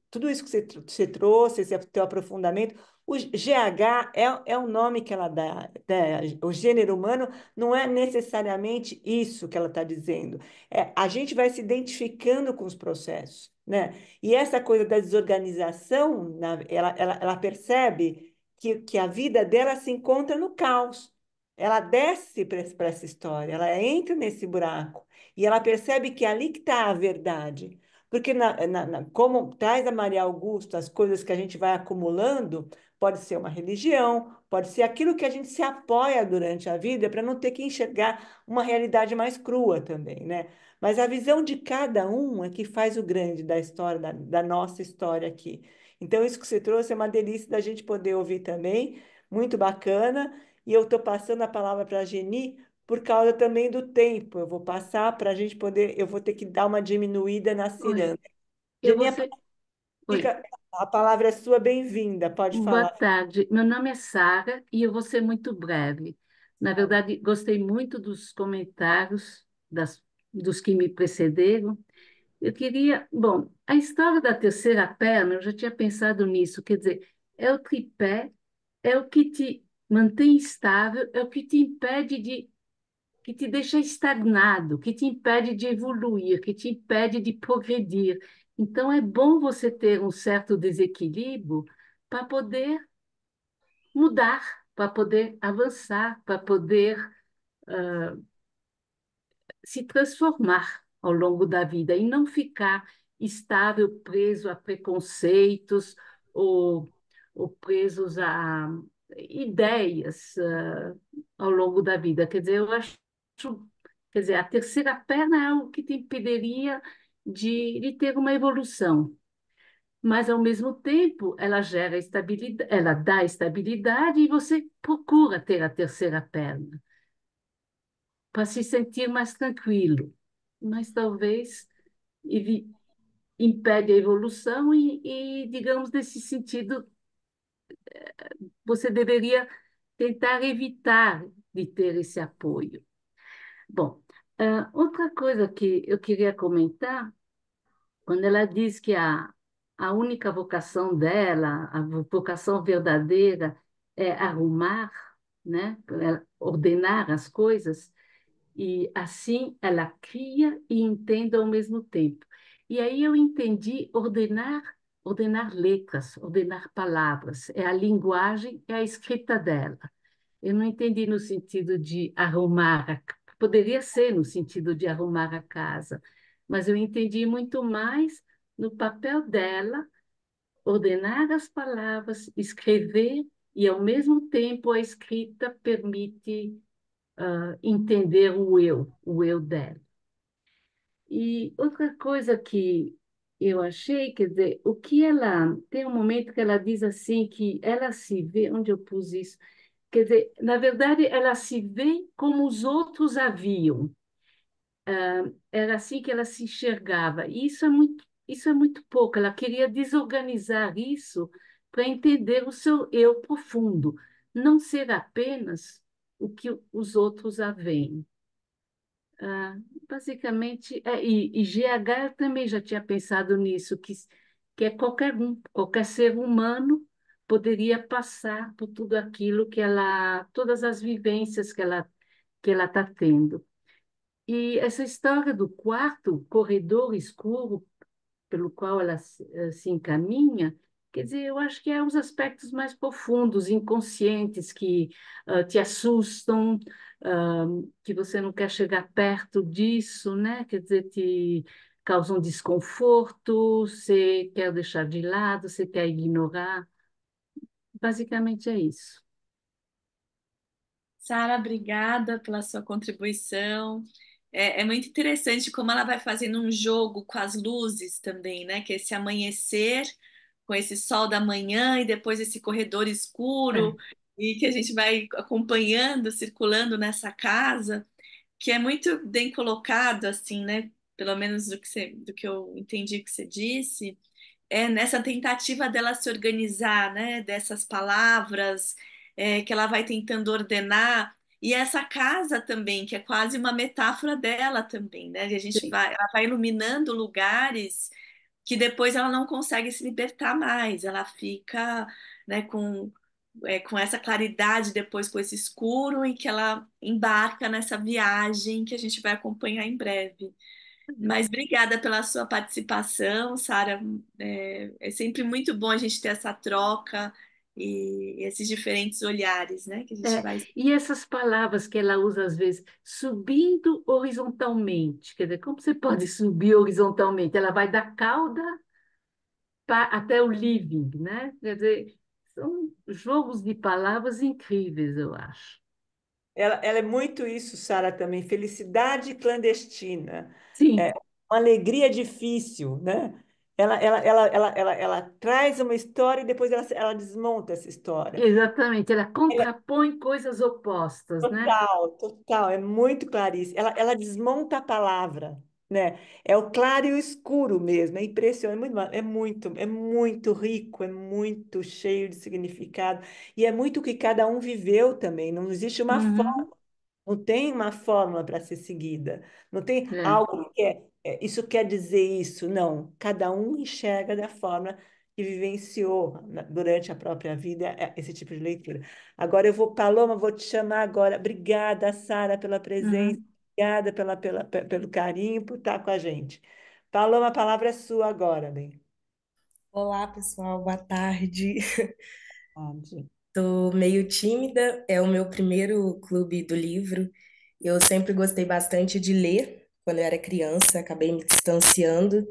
tudo isso que você trouxe, esse teu aprofundamento. O GH é o nome que ela dá, né? O gênero humano não é necessariamente isso que ela está dizendo. A gente vai se identificando com os processos, né? E essa coisa da desorganização, ela percebe que a vida dela se encontra no caos. Ela desce para essa história, ela entra nesse buraco e ela percebe que é ali que está a verdade. Porque como traz a Maria Augusta as coisas que a gente vai acumulando, pode ser uma religião, pode ser aquilo que a gente se apoia durante a vida para não ter que enxergar uma realidade mais crua também, né? Mas a visão de cada um é que faz o grande da história, da nossa história aqui. Então, isso que você trouxe é uma delícia da gente poder ouvir também, muito bacana. E eu estou passando a palavra para a Geni por causa também do tempo. Eu vou passar para a gente poder, eu vou ter que dar uma diminuída na Oi, ciranda. eu Geni, vou ser. Oi, a palavra é sua, bem-vinda, pode boa falar. tarde. Meu nome é Sara e eu vou ser muito breve. Na verdade, gostei muito dos comentários dos que me precederam. Eu queria. Bom, a história da terceira perna, eu já tinha pensado nisso. Quer dizer, é o tripé, é o que te mantém estável, é o que te impede de que te deixa estagnado, que te impede de evoluir, que te impede de progredir. Então, é bom você ter um certo desequilíbrio para poder mudar, para poder avançar, para poder se transformar ao longo da vida e não ficar estável, preso a preconceitos ou, ou presos a ideias ao longo da vida. Quer dizer, eu acho, quer dizer, a terceira perna é o que te impediria de ter uma evolução. Mas, ao mesmo tempo, ela gera estabilidade, ela dá estabilidade e você procura ter a terceira perna para se sentir mais tranquilo. Mas talvez impede a evolução digamos, nesse sentido, você deveria tentar evitar de ter esse apoio. Bom, outra coisa que eu queria comentar, quando ela diz que a única vocação dela, a vocação verdadeira, é arrumar, né? Ordenar as coisas, e assim ela cria e entende ao mesmo tempo. E aí eu entendi ordenar letras, ordenar palavras, é a linguagem, é a escrita dela. Eu não entendi no sentido de arrumar, poderia ser no sentido de arrumar a casa, mas eu entendi muito mais no papel dela, ordenar as palavras, escrever, e ao mesmo tempo a escrita permite entender o eu dela. E outra coisa que eu achei, quer dizer, o que ela. Tem um momento que ela diz assim, que ela se vê, onde eu pus isso? Quer dizer, na verdade, ela se vê como os outros a viam. Era assim que ela se enxergava. E isso é muito pouco. Ela queria desorganizar isso para entender o seu eu profundo, não ser apenas o que os outros a veem. Ah, basicamente, e GH eu também já tinha pensado nisso, que é qualquer um, qualquer ser humano poderia passar por tudo aquilo todas as vivências que ela está tendo. E essa história do quarto, corredor escuro pelo qual ela se encaminha, quer dizer, eu acho que é os aspectos mais profundos, inconscientes, que te assustam, ah, que você não quer chegar perto disso, né? Quer dizer, te causam desconforto, você quer deixar de lado, você quer ignorar. Basicamente é isso. Sara, obrigada pela sua contribuição. É muito interessante como ela vai fazendo um jogo com as luzes também, né? Que é esse amanhecer com esse sol da manhã e depois esse corredor escuro É. e que a gente vai acompanhando, circulando nessa casa, que é muito bem colocado, assim, né? Pelo menos do que eu entendi que você disse nessa tentativa dela se organizar, né, dessas palavras, que ela vai tentando ordenar, e essa casa também, que é quase uma metáfora dela também, né, que ela vai iluminando lugares que depois ela não consegue se libertar mais, ela fica, né, com essa claridade depois com esse escuro e que ela embarca nessa viagem que a gente vai acompanhar em breve. Mas obrigada pela sua participação, Sara. É sempre muito bom a gente ter essa troca e esses diferentes olhares, né, que a gente É, vai. e essas palavras que ela usa às vezes, subindo horizontalmente, quer dizer, como você pode subir horizontalmente? Ela vai da cauda até o living, né? Quer dizer, são jogos de palavras incríveis, eu acho. Ela é muito isso, Sara, também. Felicidade clandestina. É Sim, uma alegria difícil, né? Ela traz uma história e depois ela desmonta essa história. exatamente. Ela contrapõe coisas opostas, né? Total, total, é muito claríssimo. Ela desmonta a palavra, né? É o claro e o escuro mesmo, é impressionante, é muito rico, é muito cheio de significado e é muito o que cada um viveu também. Não existe uma Uhum, não tem uma fórmula para ser seguida. Não tem é, algo que isso quer dizer isso. Não. Cada um enxerga da forma que vivenciou durante a própria vida esse tipo de leitura. Agora eu vou, Paloma, vou te chamar agora. Obrigada, Sara, pela presença. uhum. Obrigada pelo carinho, por estar com a gente. Paloma, a palavra é sua agora, bem. Olá, pessoal, boa tarde. Pode. Tô meio tímida, é o meu primeiro clube do livro. Eu sempre gostei bastante de ler quando eu era criança, acabei me distanciando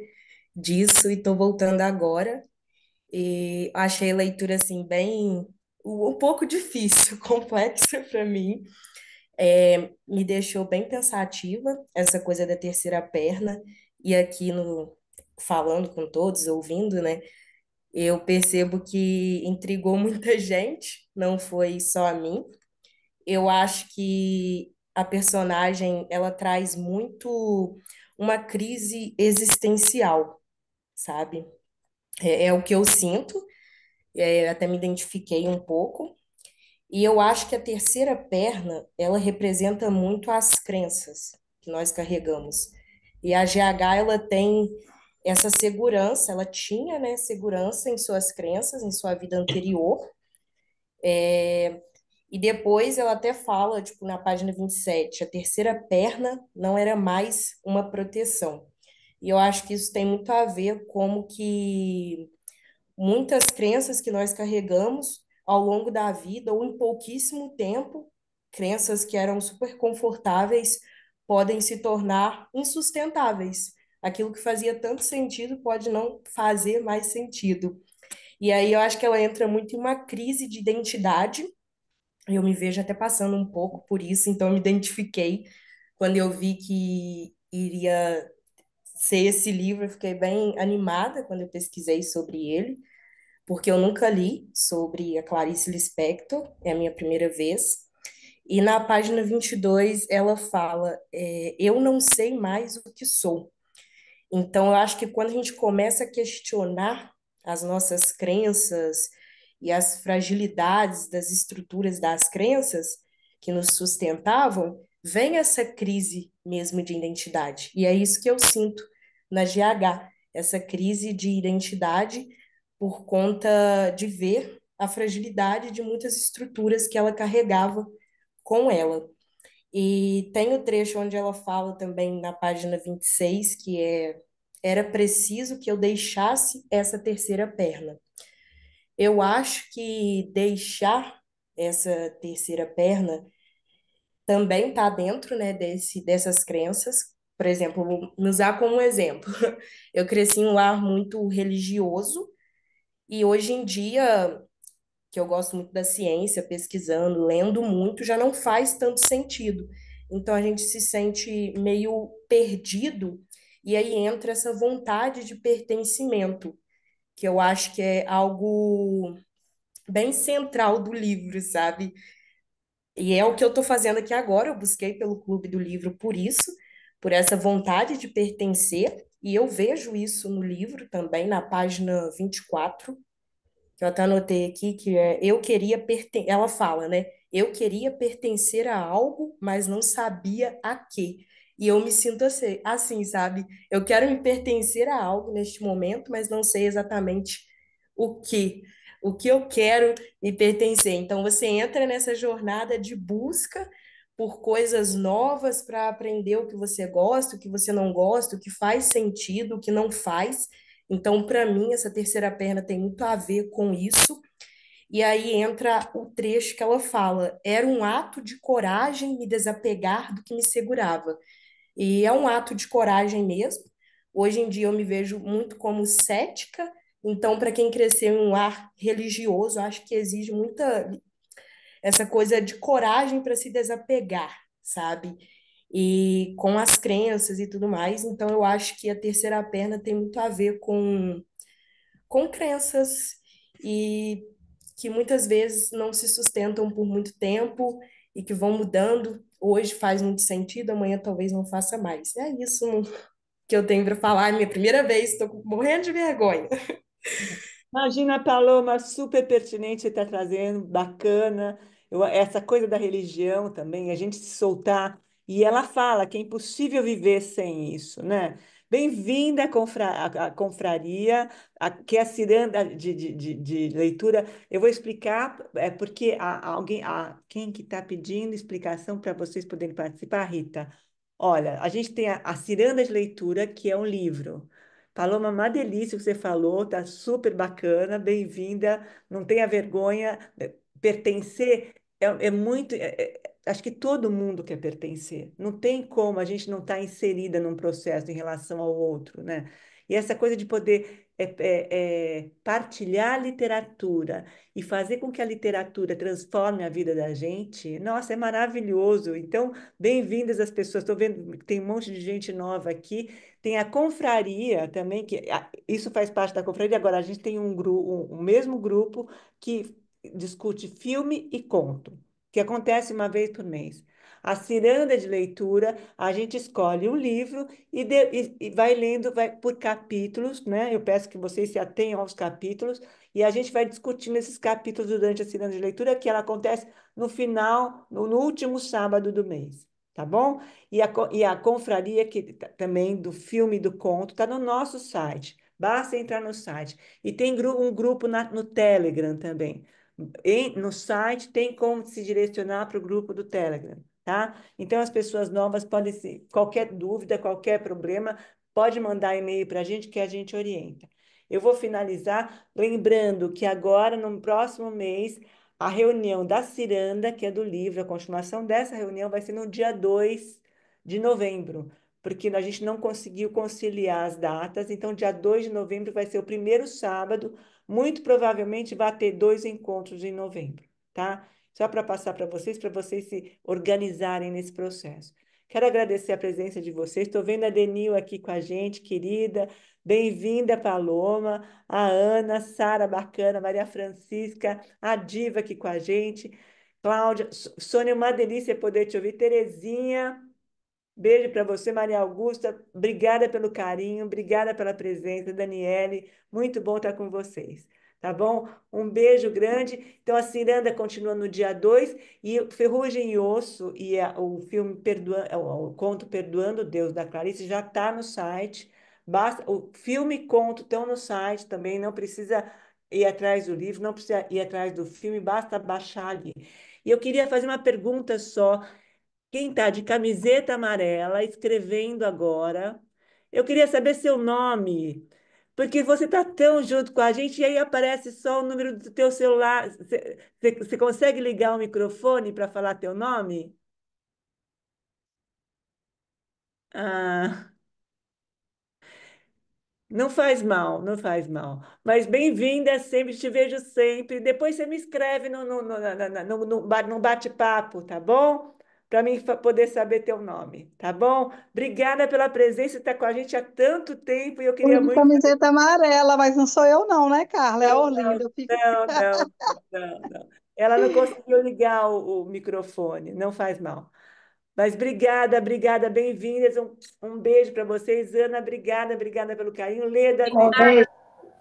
disso e tô voltando agora. E achei a leitura assim bem um pouco difícil, complexa para mim. Me deixou bem pensativa essa coisa da terceira perna e aqui no falando com todos, ouvindo, né? Eu percebo que intrigou muita gente, não foi só a mim. Eu acho que a personagem, ela traz muito uma crise existencial, sabe? É o que eu sinto, até me identifiquei um pouco. E eu acho que a terceira perna, ela representa muito as crenças que nós carregamos. E a GH, ela tem essa segurança, ela tinha, né, segurança em suas crenças, em sua vida anterior. E depois ela até fala, tipo, na página 27, a terceira perna não era mais uma proteção. E eu acho que isso tem muito a ver como que muitas crenças que nós carregamos ao longo da vida ou em pouquíssimo tempo, crenças que eram super confortáveis, podem se tornar insustentáveis. Aquilo que fazia tanto sentido pode não fazer mais sentido. E aí eu acho que ela entra muito em uma crise de identidade. Eu me vejo até passando um pouco por isso, então eu me identifiquei quando eu vi que iria ser esse livro, eu fiquei bem animada quando eu pesquisei sobre ele porque eu nunca li sobre a Clarice Lispector, é a minha primeira vez. E na página 22 ela fala: Eu não sei mais o que sou. Então, eu acho que quando a gente começa a questionar as nossas crenças e as fragilidades das estruturas das crenças que nos sustentavam, vem essa crise mesmo de identidade. E é isso que eu sinto na GH, essa crise de identidade por conta de ver a fragilidade de muitas estruturas que ela carregava com ela. E tem o trecho onde ela fala também na página 26 que era preciso que eu deixasse essa terceira perna. Eu acho que deixar essa terceira perna também está dentro, né, dessas crenças. Por exemplo, vou me usar como um exemplo. Eu cresci em um lar muito religioso e hoje em dia que eu gosto muito da ciência, pesquisando, lendo muito, já não faz tanto sentido. Então a gente se sente meio perdido, e aí entra essa vontade de pertencimento, que eu acho que é algo bem central do livro, sabe? E é o que eu estou fazendo aqui agora. Eu busquei pelo Clube do Livro por isso, por essa vontade de pertencer, e eu vejo isso no livro também, na página 24 que eu até anotei aqui, que é eu queria pertencer, ela fala, né? Eu queria pertencer a algo, mas não sabia a quê. E eu me sinto assim, sabe? Eu quero me pertencer a algo neste momento, mas não sei exatamente o que, o que eu quero me pertencer. Então você entra nessa jornada de busca por coisas novas para aprender o que você gosta, o que você não gosta, o que faz sentido, o que não faz. Então, para mim, essa terceira perna tem muito a ver com isso. E aí entra o trecho que ela fala: era um ato de coragem me desapegar do que me segurava. E é um ato de coragem mesmo. Hoje em dia eu me vejo muito como cética, então, para quem cresceu em um lar religioso, eu acho que exige muita essa coisa de coragem para se desapegar, sabe? E com as crenças e tudo mais. Então, eu acho que a terceira perna tem muito a ver com crenças e que muitas vezes não se sustentam por muito tempo e que vão mudando. Hoje faz muito sentido, amanhã talvez não faça mais. É isso que eu tenho para falar. É minha primeira vez, estou morrendo de vergonha. Imagina, Paloma, super pertinente você está trazendo, bacana. Essa coisa da religião também, a gente se soltar. E ela fala que é impossível viver sem isso, né? Bem-vinda à confraria, que é a ciranda de leitura. Eu vou explicar, porque quem que está pedindo explicação para vocês poderem participar, Rita? Olha, a gente tem a ciranda de leitura, que é um livro. Paloma, uma delícia o que você falou, tá super bacana, bem-vinda, não tenha vergonha, pertencer é muito, acho que todo mundo quer pertencer, não tem como a gente não estar inserida num processo em relação ao outro, né? E essa coisa de poder partilhar literatura e fazer com que a literatura transforme a vida da gente, nossa, é maravilhoso. Então, bem-vindas as pessoas, estou vendo que tem um monte de gente nova aqui. Tem a confraria também, isso faz parte da confraria. Agora, a gente tem um mesmo grupo que discute filme e conto, que acontece uma vez por mês. A ciranda de leitura, a gente escolhe um livro e vai lendo por capítulos, né? Eu peço que vocês se atenham aos capítulos e a gente vai discutindo esses capítulos durante a ciranda de leitura, que ela acontece no final, no último sábado do mês, tá bom? E a confraria, que também do filme e do conto, está no nosso site. Basta entrar no site. E tem um grupo no Telegram também. No site tem como se direcionar para o grupo do Telegram, tá? Então as pessoas novas podem se, qualquer dúvida, qualquer problema, pode mandar e-mail para a gente que a gente orienta. Eu vou finalizar lembrando que agora, no próximo mês, a reunião da Ciranda, que é do livro, a continuação dessa reunião vai ser no dia 2 de novembro, porque a gente não conseguiu conciliar as datas, então dia 2 de novembro vai ser o primeiro sábado, muito provavelmente vai ter 2 encontros em novembro, tá? Só para vocês se organizarem nesse processo. Quero agradecer a presença de vocês. Estou vendo a Denil aqui com a gente, querida. Bem-vinda, Paloma, a Ana, Sara, bacana, Maria Francisca, a Diva aqui com a gente, Cláudia, Sônia, uma delícia poder te ouvir. Terezinha, beijo para você, Maria Augusta. Obrigada pelo carinho, obrigada pela presença, Daniele. Muito bom estar com vocês. Tá bom? Um beijo grande. Então, a ciranda continua no dia 2 e o Ferrugem e Osso e o filme o conto Perdoando Deus, da Clarice, já está no site. Basta, o filme e conto estão no site também, não precisa ir atrás do livro, não precisa ir atrás do filme, basta baixar ali. E eu queria fazer uma pergunta só. Quem está de camiseta amarela escrevendo agora, eu queria saber seu nome, porque você está tão junto com a gente e aí aparece só o número do teu celular. Você consegue ligar o microfone para falar teu nome? Ah, não faz mal, não faz mal. Mas bem-vinda sempre, te vejo sempre. Depois você me escreve no bate-papo, tá bom? Para mim poder saber teu nome, tá bom? Obrigada pela presença, está com a gente há tanto tempo e eu Fui queria de muito. camiseta amarela, mas não sou eu não, né, Carla? É a Orlinda. Eu fico... Não, não, não, não. Ela não conseguiu ligar o microfone, não faz mal. Mas obrigada, obrigada, bem-vindas. Um beijo para vocês. Ana, obrigada, obrigada pelo carinho. Leda, Um beijo,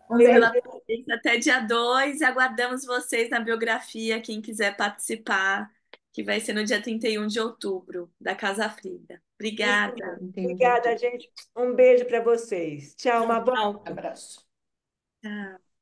um Leda, beijo. Pela presença até dia 2 e aguardamos vocês na biografia, quem quiser participar, que vai ser no dia 31 de outubro, da Casa Frida. isso Obrigada. mesmo. 31 de Obrigada, outubro. gente. Um beijo para vocês. Tchau, uma boa. Tchau. Abraço. Tchau.